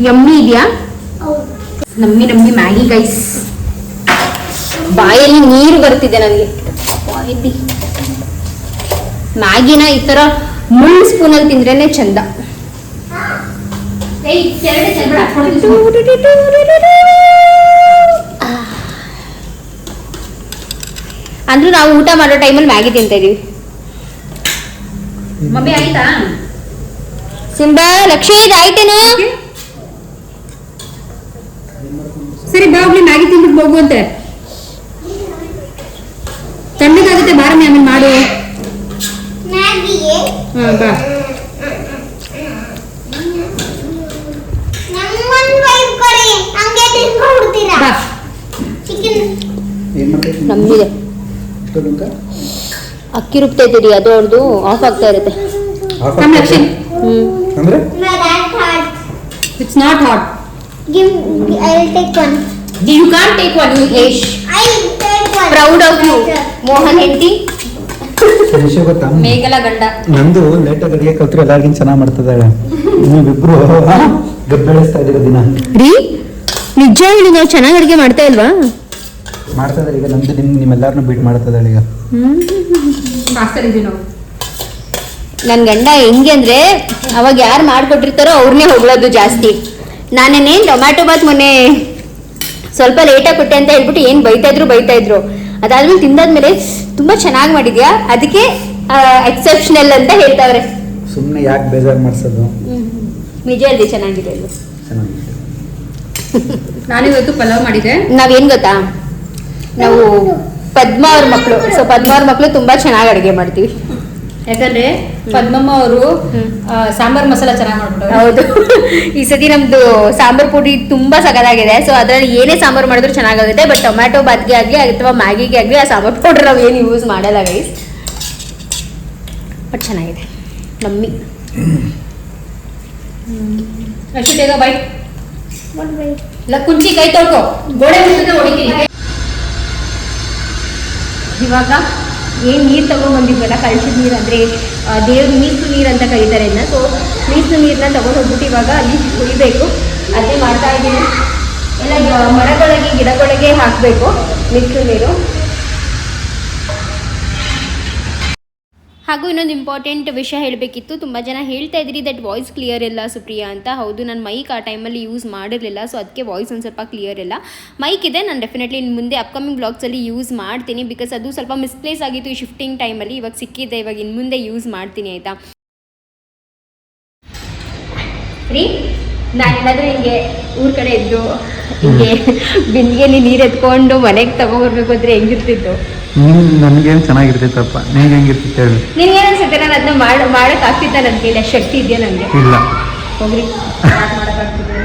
S3: ಯಮ್ಮಿ ಇದೆಯಾ?
S5: ಹೌದು.
S3: ನಮ್ಮಿ ನಮ್ಮಿ ಮ್ಯಾಗಿ ಗೈಸ್. ಬಾಯಲ್ಲಿ ನೀರು ಬರ್ತಿದೆ ನನಗೆ. ಮ್ಯಾಗಿನ ಈ ತರ ಮುಳ್ಳು ಸ್ಪೂನಲ್ಲಿ ತಿಂದ್ರೇನೆ ಚಂದ. ಅಂದ್ರೂ ನಾವು ಊಟ ಮಾಡೋ ಟೈಮಲ್ಲಿ ಮ್ಯಾಗಿ ತಿಂತಾ ಇದೀವಿ.
S1: ಮಮ್ಮಿ ಆಯ್ತಾ?
S3: ಸಿಂಬಾ, ಲಕ್ಷ್ಮಿ ಆಯ್ತೇನು?
S2: ಸರಿ ಬಾ ಒಬ್ಳಿ ಮ್ಯಾಗಿ ತಿಂದ್ಬಿಟ್ಟು ಹೋಗುವಂತೆ. ತಣ್ಣಗಾಗುತ್ತೆ, ಬಾರಮ್ಮಿ ಆಮೇಲೆ ಮಾಡು.
S5: ಮ್ಯಾಗಿಗೆ
S2: ಬಾ.
S5: ನಮ್ಮನ್ನ ವೈಪ್ ಕೊಡಿ, ಹಂಗೆ ತಿನ್ಕೊಂಡ್ಬಿಡ್ತೀರಾ?
S2: ಬಾ.
S5: ಚಿಕನ್
S4: ಏನು ಮಾಡ್ತೀವಿ?
S3: ನಮ್ಮಿದೆ
S4: ಇಷ್ಟೊಂದು
S3: ಅಕ್ಕಿ ರುಬ್ತಾ ಇದ್ದೀರಿ, ಅದು ಅವ್ರದ್ದು ಆಫ್ ಆಗ್ತಾ ಇರುತ್ತೆ.
S2: Come, Lakshmi.
S4: ಅಂದ್ರೆ
S5: that hard.
S2: It's not hot.
S5: Give, I'll take one.
S2: You can't take one, you Hesh.
S5: I'll take one.
S3: Proud of you Mohan ಹೆಂಡತಿ,
S4: ವಿಷಯ ಗೊತ್ತಾ?
S3: ಮೇಘಲ ಗಂಡ.
S4: ನಂದು ಲೇಟಾಗಿ ಅಡಿಗೆ ಕಲ್ತ್ರು ಎಲ್ಲರಿಗಿಂತ ಚೆನ್ನಾಗಿ ಮಾಡ್ತಿದ್ದಾಳೆ. ನೀವಿಬ್ರು ಗಬ್ಬೆಳಿಸ್ತಾ ಇದ್ದೀರ ದಿನ.
S3: ರೀ ನಿಜ ಹೇಳಿ, ನಾವು ಚೆನ್ನಾಗಿ ಅಡುಗೆ ಮಾಡ್ತಾ ಇಲ್ವಾ?
S4: ಮಾಡ್ತಾ ಇದ್ದಾರೆ ಈಗ. ನಮ್ದು ನಿಮ್ಮೆಲ್ಲರನ್ನೂ ಬೀಟ್ ಮಾಡ್ತಾ ಇದ್ದಾಳೆ ಈಗ.
S2: ಫಾಸ್ಟರ್ ಇದೀವಿ ನಾವು.
S3: ನನ್ನ ಗಂಡ ಹೆಂಗೆ ಅಂದ್ರೆ, ಅವಾಗ ಯಾರು ಮಾಡ್ಕೊಟ್ಟಿರ್ತಾರೋ ಅವ್ರನ್ನೇ ಹೊಗಳೋದು ಜಾಸ್ತಿ. ನಾನೇನೇ ಟೊಮ್ಯಾಟೊ ಬಾತ್ ಮೊನ್ನೆ ಸ್ವಲ್ಪ ಲೇಟಾಗಿ ಕೊಟ್ಟೆ ಅಂತ ಹೇಳ್ಬಿಟ್ಟು ಏನು ಬೈತಾ ಇದ್ರು. ಅದಾದ್ಮೇಲೆ ತಿಂದಾದ್ಮೇಲೆ ತುಂಬಾ ಚೆನ್ನಾಗಿ ಮಾಡಿದ್ಯಾ, ಅದಕ್ಕೆ ಎಕ್ಸೆಪ್ಷನಲ್ ಅಂತ ಹೇಳ್ತಾವ್ರೆ.
S4: ಸುಮ್ಮನೆ ಯಾಕೆ ಬೇಜಾರು ಮಾಡಿಸೋದು?
S3: ನಿಜ ಹೇಳಿ, ಚೆನ್ನಾಗಿದೆ ಇದು.
S4: ಚೆನ್ನಾಗಿದೆ.
S2: ನಾನಿವತ್ತು ಪಲಾವ್ ಮಾಡಿದೆ.
S3: ನಾವೇನ್ ಗೊತ್ತಾ, ನಾವು ಪದ್ಮ ಅವ್ರ ಮಕ್ಕಳು. ಸೊ ಪದ್ಮ ಅವ್ರ ಮಕ್ಕಳು ತುಂಬಾ ಚೆನ್ನಾಗಿ ಅಡುಗೆ ಮಾಡ್ತೀವಿ.
S6: ಯಾಕಂದ್ರೆ ಪದ್ಮಮ್ಮ ಅವರು ಸಾಂಬಾರ್ ಮಸಾಲ ಚೆನ್ನಾಗಿ ಮಾಡ್ಬಿಟ್ಟು.
S3: ಹೌದು, ಈ ಸತಿ ನಮ್ದು ಸಾಂಬಾರ್ ಪುಡಿ ತುಂಬಾ ಸಗದಾಗಿದೆ. ಸೊ ಅದ್ರಲ್ಲಿ ಏನೇ ಸಾಂಬಾರ್ ಮಾಡಿದ್ರು ಚೆನ್ನಾಗಾಗುತ್ತೆ. ಬಟ್ ಟೊಮ್ಯಾಟೊ ಬಾತ್ಗೆ ಆಗ್ಲಿ ಅಥವಾ ಮ್ಯಾಗಿಗೆ ಆಗ್ಲಿ ಆ ಸಾಂಬಾರ್ ಪೌಡರ್ ನಾವು ಏನು ಯೂಸ್ ಮಾಡಲ್ಲ ಗೈಸ್. ಬಟ್ ಚೆನ್ನಾಗಿದೆ ನಮ್ಮಿ.
S6: ಅಷ್ಟು ಬೇಗ ಬೈ ಕುಂಚಿ ಕೈ ತೊಳ್ಕೊ, ಗೋಡೆ ಮೇಲೆ ಹೊಡಿತೀನಿ.
S3: ಇವಾಗ ಏನು ನೀರು ತಗೊಂಡ್ಬಂದಿದ್ವಲ್ಲ, ಕಳ್ಸಿದ ನೀರು ಅಂದರೆ ದೇವ್ರ ಮೀಸಲು ನೀರು ಅಂತ ಕರೀತಾರೆ ಇದನ್ನ. ಸೊ ಮೀಸಲು ನೀರನ್ನ ತಗೊಂಡು ಹೋಗ್ಬಿಟ್ಟು ಇವಾಗ ಅಲ್ಲಿ ಕುಡಿಬೇಕು. ಅದೇ ಮಾಡ್ತಾ ಇದ್ದೀನಿ. ಎಲ್ಲ ಮರಗಳಿಗೆ ಗಿಡಗಳಿಗೆ ಹಾಕಬೇಕು ಮೀಸಲು ನೀರು. ಹಾಗೂ ಇನ್ನೊಂದು ಇಂಪಾರ್ಟೆಂಟ್ ವಿಷಯ ಹೇಳಬೇಕಿತ್ತು. ತುಂಬ ಜನ ಹೇಳ್ತಾ ಇದ್ರಿ ದಟ್ ವಾಯ್ಸ್ ಕ್ಲಿಯರ್ ಇಲ್ಲ ಸುಪ್ರಿಯಾ ಅಂತ. ಹೌದು, ನಾನು ಮೈಕ್ ಆ ಟೈಮಲ್ಲಿ ಯೂಸ್ ಮಾಡಿರಲಿಲ್ಲ. ಸೊ ಅದಕ್ಕೆ ವಾಯ್ಸ್ ಒಂದು ಸ್ವಲ್ಪ ಕ್ಲಿಯರ್ ಇಲ್ಲ. ಮೈಕ್ ಇದೆ, ನಾನು ಡೆಫಿನೆಟ್ಲಿ ಇನ್ನು ಮುಂದೆ ಅಪ್ಕಮಿಂಗ್ ಬ್ಲಾಗ್ಸಲ್ಲಿ ಯೂಸ್ ಮಾಡ್ತೀನಿ. ಬಿಕಾಸ್ ಅದು ಸ್ವಲ್ಪ ಮಿಸ್ಪ್ಲೇಸ್ ಆಗಿತ್ತು ಈ ಶಿಫ್ಟಿಂಗ್ ಟೈಮಲ್ಲಿ. ಇವಾಗ ಸಿಕ್ಕಿದೆ, ಇವಾಗ ಇನ್ನು ಮುಂದೆ ಯೂಸ್ ಮಾಡ್ತೀನಿ ಆಯಿತಾ. ರೀ ನಾನೇನಾದರೂ ಹಿಂಗೆ ಊರ ಕಡೆ ಇದ್ದು ಹಿಂಗೆ ಬಿಂದಿಗೆಯಲ್ಲಿ ನೀರು ಎತ್ಕೊಂಡು ಮನೆಗೆ ತಗೊಂಡ್ಬರ್ಬೇಕು ಅಂದರೆ ಹೆಂಗಿರ್ತಿತ್ತು?
S4: ನನ್ಗೇನು ಚೆನ್ನಾಗಿರ್ತೈತಪ್ಪ, ನಿನ್ಗೆ ಹೆಂಗಿರ್ತೈತೆ ಹೇಳಿ.
S3: ನಿನ್ಗೇನು ಅನ್ಸುತ್ತೆ ನಾನು ಅದನ್ನ ಮಾಡೋಕ್ಕಾಗ್ತಿದ್ದ? ನನ್ನ ಕೈಲಿ ಶಕ್ತಿ ಇದೆಯಾ ನನಗೆ?
S4: ಇಲ್ಲ.
S3: ಹೋಗ್ರಿ, ಮಾಡೋಕ್ಕಾಗ್ತಿದೆ.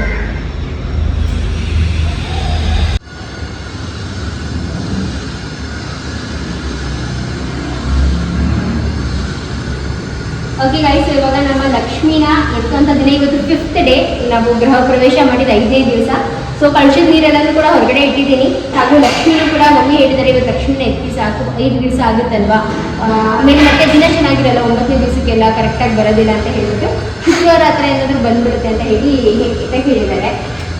S3: ಓಕೆ ಗೈಸ್, ಇವಾಗ ನಮ್ಮ ಲಕ್ಷ್ಮಿನ ಎತ್ತುವಂಥ ದಿನ. ಇವತ್ತು 5th ಡೇ. ನಾವು ಗೃಹ ಪ್ರವೇಶ ಮಾಡಿದ 5ನೇ ದಿವಸ. ಸೊ ಕಳಶದ ನೀರೆಲ್ಲನೂ ಕೂಡ ಹೊರಗಡೆ ಇಟ್ಟಿದ್ದೀನಿ. ಹಾಗೂ ಲಕ್ಷ್ಮಿನೂ ಕೂಡ ಮಮ್ಮಿ ಹೇಳಿದ್ದಾರೆ ಇವತ್ತು ಲಕ್ಷ್ಮಿನ ಎತ್ತಿ ಸಾಕು, 5 ದಿವಸ ಆಗುತ್ತಲ್ವಾ. ಆಮೇಲೆ ಮತ್ತೆ ದಿನ ಚೆನ್ನಾಗಿರಲ್ಲ, 9ನೇ ದಿವಸಕ್ಕೆಲ್ಲ ಕರೆಕ್ಟಾಗಿ ಬರೋದಿಲ್ಲ ಅಂತ ಹೇಳಿಬಿಟ್ಟು ಶುಕ್ರವಾರ ಹತ್ರ ಏನಾದರೂ ಬಂದ್ಬಿಡುತ್ತೆ ಅಂತ ಹೇಳಿದ್ದಾರೆ.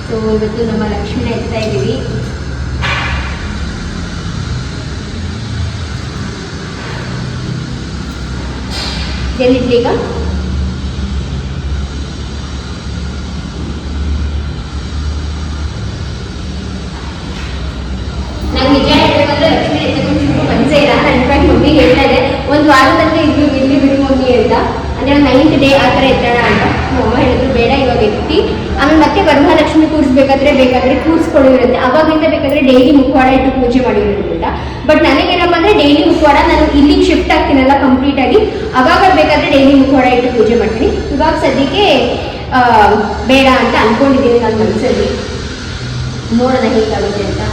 S3: ಸೊ ಇವತ್ತು ನಮ್ಮ ಲಕ್ಷ್ಮಿನ ಎತ್ತಾ ಇದ್ದೀವಿ. ಎಲ್ಲಿಡ್ಲೀಗ ನಾನು ನಿಜ ಹೇಳ್ಬೇಕಂದ್ರೆ ಲಕ್ಷ್ಮಿ ಎತ್ತಕೊಂಡು ಮನಸ್ಸೇ ಇಲ್ಲ. ನನ್ನ ಫ್ರೆಂಡ್ ಮಮ್ಮಿ ಹೇಳ್ತಾ ಇದೆ ಒಂದು ವಾರ ತನಕ ಇಲ್ಲಿ ಬಿಡು ಮಮ್ಮಿ ಅಂತ. ಅಂದರೆ 9th ಡೇ ಆ ಥರ ಎತ್ತೋಣ ಅಂತ. ಅಮ್ಮ ಹೇಳಿದ್ರು ಬೇಡ ಇವಾಗ ಎತ್ತಿ, ಆಮೇಲೆ ಮತ್ತೆ ವರಮಹಾಲಕ್ಷ್ಮಿ ಬೇಕಾದ್ರೆ ಕೂರಿಸ್ಕೊಂಡಿರುತ್ತೆ. ಅವಾಗಿಂದ ಬೇಕಾದ್ರೆ ಡೈಲಿ ಮುಖವಾಡ ಇಟ್ಟು ಪೂಜೆ ಮಾಡಿರೋದ್ರಿಂದ. ಬಟ್ ನನಗೇನಪ್ಪ ಅಂದರೆ ಡೈಲಿ ಮುಖವಾಡ ನಾನು ಇಲ್ಲಿಗೆ ಶಿಫ್ಟ್ ಆಗ್ತೀನಲ್ಲ ಕಂಪ್ಲೀಟಾಗಿ, ಅವಾಗ ಬೇಕಾದರೆ ಡೈಲಿ ಮುಖವಾಡ ಇಟ್ಟು ಪೂಜೆ ಮಾಡ್ತೀನಿ. ಇವಾಗ ಸದ್ಯಕ್ಕೆ ಬೇಡ ಅಂತ ಅಂದ್ಕೊಂಡಿದ್ದೀನಿ ನನ್ನ ಮನಸ್ಸಲ್ಲಿ. ನೋಡೋಣ ಹೇಗಾಗುತ್ತೆ ಅಂತ.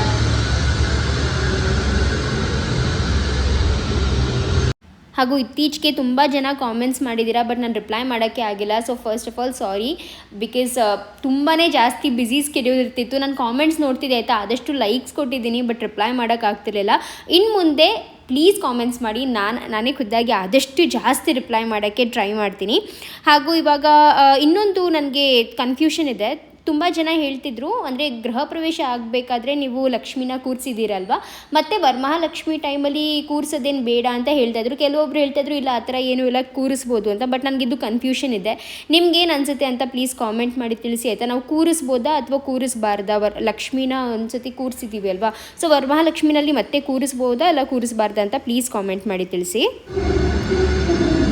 S3: ಹಾಗೂ ಇತ್ತೀಚೆಗೆ ತುಂಬ ಜನ ಕಾಮೆಂಟ್ಸ್ ಮಾಡಿದ್ದೀರಾ, ಬಟ್ ನಾನು ರಿಪ್ಲೈ ಮಾಡೋಕ್ಕೆ ಆಗಿಲ್ಲ. So first of all sorry, because ತುಂಬಾ ಜಾಸ್ತಿ ಬ್ಯುಸಿ ಸ್ಕೆಡ್ಯೂಲ್ ಇರ್ತಿತ್ತು. ನಾನು ಕಾಮೆಂಟ್ಸ್ ನೋಡ್ತಿದ್ದೆ ಆಯಿತಾ, ಆದಷ್ಟು ಲೈಕ್ಸ್ ಕೊಟ್ಟಿದ್ದೀನಿ, ಬಟ್ ರಿಪ್ಲೈ ಮಾಡೋಕ್ಕಾಗ್ತಿರ್ಲಿಲ್ಲ. ಇನ್ನು ಮುಂದೆ ಪ್ಲೀಸ್ ಕಾಮೆಂಟ್ಸ್ ಮಾಡಿ, ನಾನೇ ಖುದ್ದಾಗಿ ಆದಷ್ಟು ಜಾಸ್ತಿ ರಿಪ್ಲೈ ಮಾಡೋಕ್ಕೆ ಟ್ರೈ ಮಾಡ್ತೀನಿ. ಹಾಗೂ ಇವಾಗ ಇನ್ನೊಂದು ನನಗೆ ಕನ್ಫ್ಯೂಷನ್ ಇದೆ. ತುಂಬ ಜನ ಹೇಳ್ತಿದ್ರು, ಅಂದರೆ ಗೃಹ ಪ್ರವೇಶ ಆಗಬೇಕಾದ್ರೆ ನೀವು ಲಕ್ಷ್ಮಿನ ಕೂರಿಸಿದ್ದೀರಲ್ವ, ಮತ್ತು ವರಮಹಾಲಕ್ಷ್ಮಿ ಟೈಮಲ್ಲಿ ಕೂರಿಸೋದೇನು ಬೇಡ ಅಂತ ಹೇಳ್ತಾಯಿದ್ರು. ಕೆಲವೊಬ್ರು ಹೇಳ್ತಾಯಿದ್ರು ಇಲ್ಲ ಆ ಥರ ಏನೂ ಇಲ್ಲ, ಕೂರಿಸ್ಬೋದು ಅಂತ. ಬಟ್ ನನಗಿದು ಕನ್ಫ್ಯೂಷನ್ ಇದೆ. ನಿಮ್ಗೇನು ಅನಿಸುತ್ತೆ ಅಂತ ಪ್ಲೀಸ್ ಕಾಮೆಂಟ್ ಮಾಡಿ ತಿಳಿಸಿ ಆಯಿತಾ. ನಾವು ಕೂರಿಸ್ಬೋದಾ ಅಥವಾ ಕೂರಿಸ್ಬಾರ್ದಾ? ಲಕ್ಷ್ಮಿನ ಒಂದ್ಸತಿ ಕೂರಿಸಿದ್ದೀವಿ ಅಲ್ವಾ, ಸೊ ವರಮಹಾಲಕ್ಷ್ಮಿನಲ್ಲಿ ಮತ್ತೆ ಕೂರಿಸ್ಬೋದಾ ಇಲ್ಲ ಕೂರಿಸ್ಬಾರ್ದಾ ಅಂತ ಪ್ಲೀಸ್ ಕಾಮೆಂಟ್ ಮಾಡಿ ತಿಳಿಸಿ.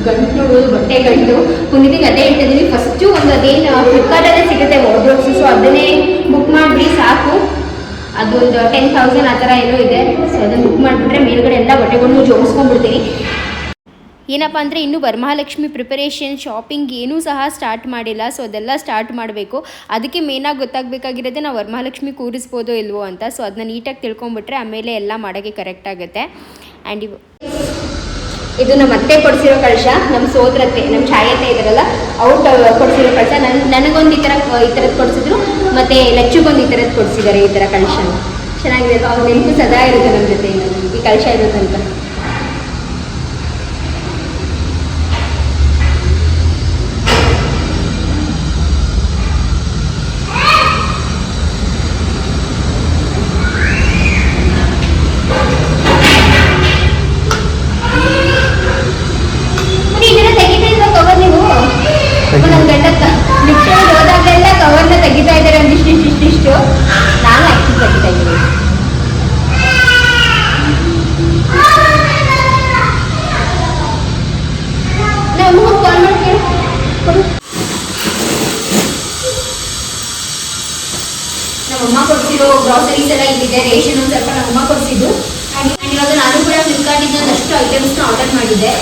S3: ಗಂಟು ನೋಡೋದು, ಬಟ್ಟೆ ಗಂಟು ಕುಂದಿಗೆ ಅದೇ ಹೇಳ್ತಿದ್ದೀನಿ. ಫಸ್ಟು ಒಂದು ಅದೇನು ಫ್ಲಿಪ್ಕಾರ್ಟಲ್ಲೇ ಸಿಗುತ್ತೆ ವಾರ್ಡ್ರೋಬ್ಸ್, ಸೊ ಅದನ್ನೇ ಬುಕ್ ಮಾಡಿಬಿಡಿ ಸಾಕು. ಅದೊಂದು 10,000 ಆ ಥರ ಏನೋ ಇದೆ. ಸೊ ಅದನ್ನು ಬುಕ್ ಮಾಡಿಬಿಟ್ರೆ ಮೇಲ್ಗಡೆ ಎಲ್ಲ ಬಟ್ಟೆಗಳನ್ನು ಜೋಡಿಸ್ಕೊಂಡ್ಬಿಡ್ತೀನಿ. ಏನಪ್ಪ ಅಂದರೆ ಇನ್ನೂ ವರಮಹಾಲಕ್ಷ್ಮಿ ಪ್ರಿಪರೇಷನ್ ಶಾಪಿಂಗ್ ಏನೂ ಸಹ ಸ್ಟಾರ್ಟ್ ಮಾಡಿಲ್ಲ. ಸೊ ಅದೆಲ್ಲ ಸ್ಟಾರ್ಟ್ ಮಾಡಬೇಕು. ಅದಕ್ಕೆ ಮೇನಾಗಿ ಗೊತ್ತಾಗಬೇಕಾಗಿರೋದೇ ನಾವು ವರಮಹಾಲಕ್ಷ್ಮಿ ಕೂರಿಸ್ಬೋದೋ ಇಲ್ವೋ ಅಂತ. ಸೊ ಅದನ್ನ ನೀಟಾಗಿ ತಿಳ್ಕೊಂಬಿಟ್ರೆ ಆಮೇಲೆ ಎಲ್ಲ ಮಾಡೋಕ್ಕೆ ಕರೆಕ್ಟ್ ಆಗುತ್ತೆ. ಆ್ಯಂಡ್ ಇದು ನಮ್ಮ ಅತ್ತೆ ಕೊಡಿಸಿರೋ ಕಳಶ, ನಮ್ಮ ಸೋದರತ್ತೆ, ನಮ್ಮ ಛಾಯತ್ತೆ ಇದ್ದಾರಲ್ಲ ಅವ್ರು ಕೊಡಿಸಿರೋ ಕಳಶ. ನನಗೊಂದು ಈ ಥರದ್ದು ಕೊಡಿಸಿದ್ರು, ಮತ್ತು ಲಚ್ಚುಗೊಂದು ಈ ಥರದ್ದು ಕೊಡಿಸಿದ್ದಾರೆ ಈ ಥರ ಕಳಶ. ಚೆನ್ನಾಗಿದೆ ಅಲ್ವಾ? ಅವ್ರ ನೆನಪು ಸದಾ ಇರುತ್ತೆ ನಮ್ಮ ಜೊತೆ ಈ ಕಳಶ ಇರುತ್ತಂತ. ಹೋದಾಗೆಲ್ಲ ಕವರ್ನ ತೆಗಿತಾ ಇದ್ದಾರೆ ಒಂದಿಷ್ಟು. ನಾನು ಆಕ್ಚುಲಿ ತೆಗಿತಾ ಇದ್ದೀನಿ. ನಾವು ಕಾಲ್ ಮಾಡ್ತೀವಿ. ನಮ್ಮಮ್ಮ ಕೊಡ್ಸಿರೋ ಗ್ರಾಸರೀಸ್ ಎಲ್ಲ ಇಲ್ಲಿದೆ. ರೇಷನ್ ಒಂದು ಸ್ವಲ್ಪ ನಮ್ಮಮ್ಮ ಕೊಡಿಸಿದ್ದು. ಇವಾಗ ನಾನು ಕೂಡ ಫ್ಲಿಪ್ಕಾರ್ಟಿಂದ ಒಂದಷ್ಟು ಐಟಮ್ಸ್ನ ಆರ್ಡರ್ ಮಾಡಿದ್ದೆ.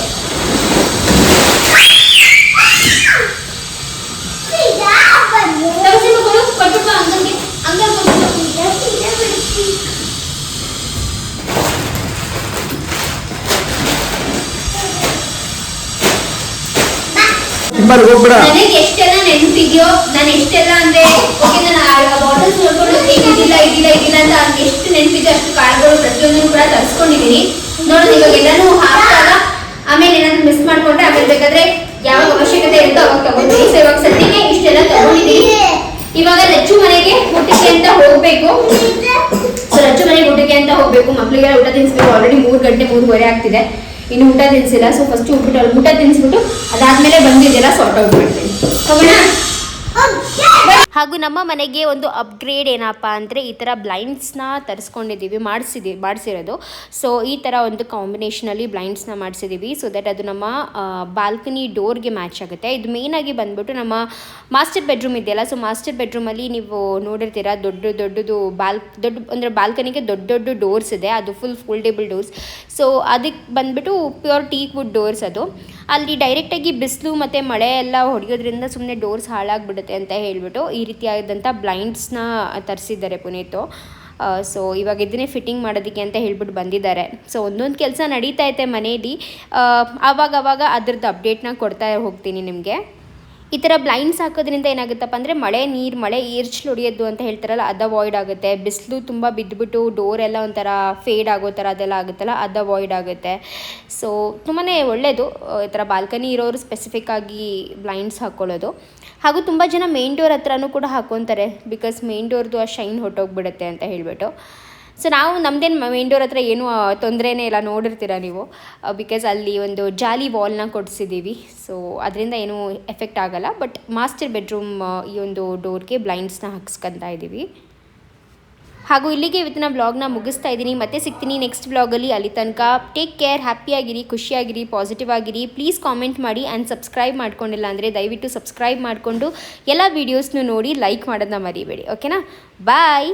S3: ಕೊಟ್ಬಿಟ್ಟು ಅಂಕಲ್ಗೆ ಅಂಕಲ್
S4: ಹೋಗ್ಬಿಡ.
S3: ನನಗೆ ಎಷ್ಟೆಲ್ಲ ನೆನಪಿದೆಯೋ, ನಾನು ಎಷ್ಟೆಲ್ಲ ಅಂದ್ರೆ ಓಕೆ ನಾನು ಬಾಟಲ್ಸ್ ನೋಡ್ಕೊಂಡು ಇದಿಲ್ಲ ಅಂತ ಅವ್ರಿಗೆ ಎಷ್ಟು ನೆನಪಿದೆ ಅಷ್ಟು ಕಾಳುಗಳು ಪ್ರತಿಯೊಂದನ್ನು ಕೂಡ ತರಿಸ್ಕೊಂಡಿದ್ದೀನಿ. ನೋಡೋದು ಇವಾಗ ಎಲ್ಲಾನು ಹಾಕಿದಾಗ ಆಮೇಲೆ ಏನಾದ್ರು ಮಿಸ್ ಮಾಡ್ಕೊಂಡ್ರೆ ಆಮೇಲೆ ಬೇಕಾದ್ರೆ ಯಾವಾಗ ಅವಶ್ಯಕತೆ ಇರುತ್ತೋ ಅವಾಗ ತಗೊಂಡ್ರಿ. ಸೊ ಇವಾಗ ಸದ್ಯಕ್ಕೆ ಇಷ್ಟೆಲ್ಲ ತಗೊಂಡಿದ್ದೀನಿ. ಇವಾಗ ಲಚ್ಚು ಮನೆಗೆ ಊಟಕ್ಕೆ ಅಂತ ಹೋಗ್ಬೇಕು. ಸೊ ಲಚ್ಚು ಮನೆಗೆ ಊಟಕ್ಕೆ ಅಂತ ಹೋಗ್ಬೇಕು. ಮಕ್ಳಿಗೆಲ್ಲ ಊಟ ತಿನ್ಸ್ಬೇಕು. ಆಲ್ರೆಡಿ 3 ಗಂಟೆ 3:15 ಆಗ್ತಿದೆ, ಇನ್ನು ಊಟ ತಿನ್ಸಿಲ್ಲ. ಸೊ ಫಸ್ಟ್ ಹೋಗ್ಬಿಟ್ಟು ಅವ್ರು ಊಟ ತಿನ್ಸ್ಬಿಟ್ಟು ಅದಾದ್ಮೇಲೆ ಬಂದಿದ್ದೆಲ್ಲ ಸಾರ್ಟ್ ಔಟ್ ಮಾಡ್ತೀನಿ. ಹೋಗೋಣ.
S7: ಹಾಗೂ ನಮ್ಮ ಮನೆಗೆ ಒಂದು ಅಪ್ಗ್ರೇಡ್ ಏನಪ್ಪ ಅಂದರೆ ಈ ಥರ ಬ್ಲೈಂಡ್ಸ್ನ ತರಿಸ್ಕೊಂಡಿದ್ದೀವಿ, ಮಾಡಿಸಿರೋದು. ಸೊ ಈ ಥರ ಒಂದು ಕಾಂಬಿನೇಷನಲ್ಲಿ ಬ್ಲೈಂಡ್ಸ್ನ ಮಾಡಿಸಿದ್ದೀವಿ. ಸೊ ದಟ್ ಅದು ನಮ್ಮ ಬಾಲ್ಕನಿ ಡೋರ್ಗೆ ಮ್ಯಾಚ್ ಆಗುತ್ತೆ. ಇದು ಮೇಯ್ನಾಗಿ ಬಂದ್ಬಿಟ್ಟು ನಮ್ಮ ಮಾಸ್ಟರ್ ಬೆಡ್ರೂಮ್ ಇದೆಯಲ್ಲ, ಸೊ ಮಾಸ್ಟರ್ ಬೆಡ್ರೂಮಲ್ಲಿ ನೀವು ನೋಡಿರ್ತೀರ ದೊಡ್ಡದು ಅಂದರೆ ಬಾಲ್ಕನಿಗೆ ದೊಡ್ಡ ಡೋರ್ಸ್ ಇದೆ. ಅದು ಫೋಲ್ಡೇಬಲ್ ಡೋರ್ಸ್. ಸೊ ಅದಕ್ಕೆ ಬಂದ್ಬಿಟ್ಟು ಪ್ಯೂರ್ ಟೀಕ್ ವುಡ್ ಡೋರ್ಸ್. ಅದು ಅಲ್ಲಿ ಡೈರೆಕ್ಟಾಗಿ ಬಿಸಿಲು ಮತ್ತು ಮಳೆ ಎಲ್ಲ ಹೊಡೆಯೋದ್ರಿಂದ ಸುಮ್ಮನೆ ಡೋರ್ಸ್ ಹಾಳಾಗ್ಬಿಡುತ್ತೆ ಅಂತ ಹೇಳಿಬಿಟ್ಟು ಈ ರೀತಿಯಾದಂಥ ಬ್ಲೈಂಡ್ಸ್ನ ತರಿಸಿದ್ದಾರೆ ಪುನೀತು. ಸೊ ಇವಾಗ ಇದನ್ನೇ ಫಿಟ್ಟಿಂಗ್ ಮಾಡೋದಕ್ಕೆ ಅಂತ ಹೇಳ್ಬಿಟ್ಟು ಬಂದಿದ್ದಾರೆ. ಸೊ ಒಂದೊಂದು ಕೆಲಸ ನಡೀತಾ ಐತೆ ಮನೆಯಲ್ಲಿ. ಆವಾಗ ಅದ್ರದ್ದು ಅಪ್ಡೇಟ್ನ ಕೊಡ್ತಾ ಹೋಗ್ತೀನಿ ನಿಮಗೆ. ಈ ಥರ ಬ್ಲೈಂಡ್ಸ್ ಹಾಕೋದ್ರಿಂದ ಏನಾಗುತ್ತಪ್ಪ ಅಂದರೆ ಮಳೆ ಈರ್ಚಲು ಹೊಡಿಯೋದು ಅಂತ ಹೇಳ್ತಾರಲ್ಲ, ಅದು ಅವಾಯ್ಡ್ ಆಗುತ್ತೆ. ಬಿಸಿಲು ತುಂಬ ಬಿದ್ದುಬಿಟ್ಟು ಡೋರ್ ಎಲ್ಲ ಒಂಥರ ಫೇಡ್ ಆಗೋ ಥರ ಅದೆಲ್ಲ ಆಗುತ್ತಲ್ಲ, ಅದು ಅವಾಯ್ಡ್ ಆಗುತ್ತೆ. ಸೊ ತುಂಬಾ ಒಳ್ಳೆಯದು ಈ ಥರ ಬಾಲ್ಕನಿ ಇರೋರು ಸ್ಪೆಸಿಫಿಕ್ಕಾಗಿ ಬ್ಲೈಂಡ್ಸ್ ಹಾಕ್ಕೊಳ್ಳೋದು. ಹಾಗೂ ತುಂಬ ಜನ ಮೇನ್ ಡೋರ್ ಹತ್ರನೂ ಕೂಡ ಹಾಕ್ಕೊತಾರೆ, ಬಿಕಾಸ್ ಮೇನ್ ಡೋರ್ದು ಆ ಶೈನ್ ಹೊಟ್ಟೋಗ್ಬಿಡುತ್ತೆ ಅಂತ ಹೇಳಿಬಿಟ್ಟು. ಸೊ ನಾವು ನಮ್ಮದೇನು ಮೇನ್ ಡೋರ್ ಹತ್ರ ಏನೂ ತೊಂದರೆನೇ ಇಲ್ಲ, ನೋಡಿರ್ತೀರ ನೀವು. ಬಿಕಾಸ್ ಅಲ್ಲಿ ಒಂದು ಜಾಲಿ ವಾಲ್ನ ಕೊಡಿಸಿದ್ದೀವಿ. ಸೊ ಅದರಿಂದ ಏನೂ ಎಫೆಕ್ಟ್ ಆಗೋಲ್ಲ. ಬಟ್ ಮಾಸ್ಟರ್ ಬೆಡ್ರೂಮ್ ಈ ಒಂದು ಡೋರ್ಗೆ ಬ್ಲೈಂಡ್ಸ್ನ ಹಾಕ್ಸ್ಕೊತಾ ಇದ್ದೀವಿ. ಹಾಗೂ ಇಲ್ಲಿಗೆ ಇವತ್ತಿನ ಬ್ಲಾಗ್ನ ಮುಗಿಸ್ತಾ ಇದ್ದೀನಿ. ಮತ್ತೆ ಸಿಗ್ತೀನಿ ನೆಕ್ಸ್ಟ್ ಬ್ಲಾಗಲ್ಲಿ. ಅಲ್ಲಿ ತನಕ ಟೇಕ್ ಕೇರ್, ಹ್ಯಾಪಿಯಾಗಿರಿ, ಖುಷಿಯಾಗಿರಿ, ಪಾಸಿಟಿವ್ ಆಗಿರಿ. ಪ್ಲೀಸ್ ಕಾಮೆಂಟ್ ಮಾಡಿ ಆ್ಯಂಡ್ ಸಬ್ಸ್ಕ್ರೈಬ್ ಮಾಡ್ಕೊಂಡಿಲ್ಲ ಅಂದರೆ ದಯವಿಟ್ಟು ಸಬ್ಸ್ಕ್ರೈಬ್ ಮಾಡಿಕೊಂಡು ಎಲ್ಲ ವೀಡಿಯೋಸ್ನು ನೋಡಿ ಲೈಕ್ ಮಾಡೋದನ್ನ ಮರಿಬೇಡಿ. ಓಕೆನಾ? ಬಾಯ್.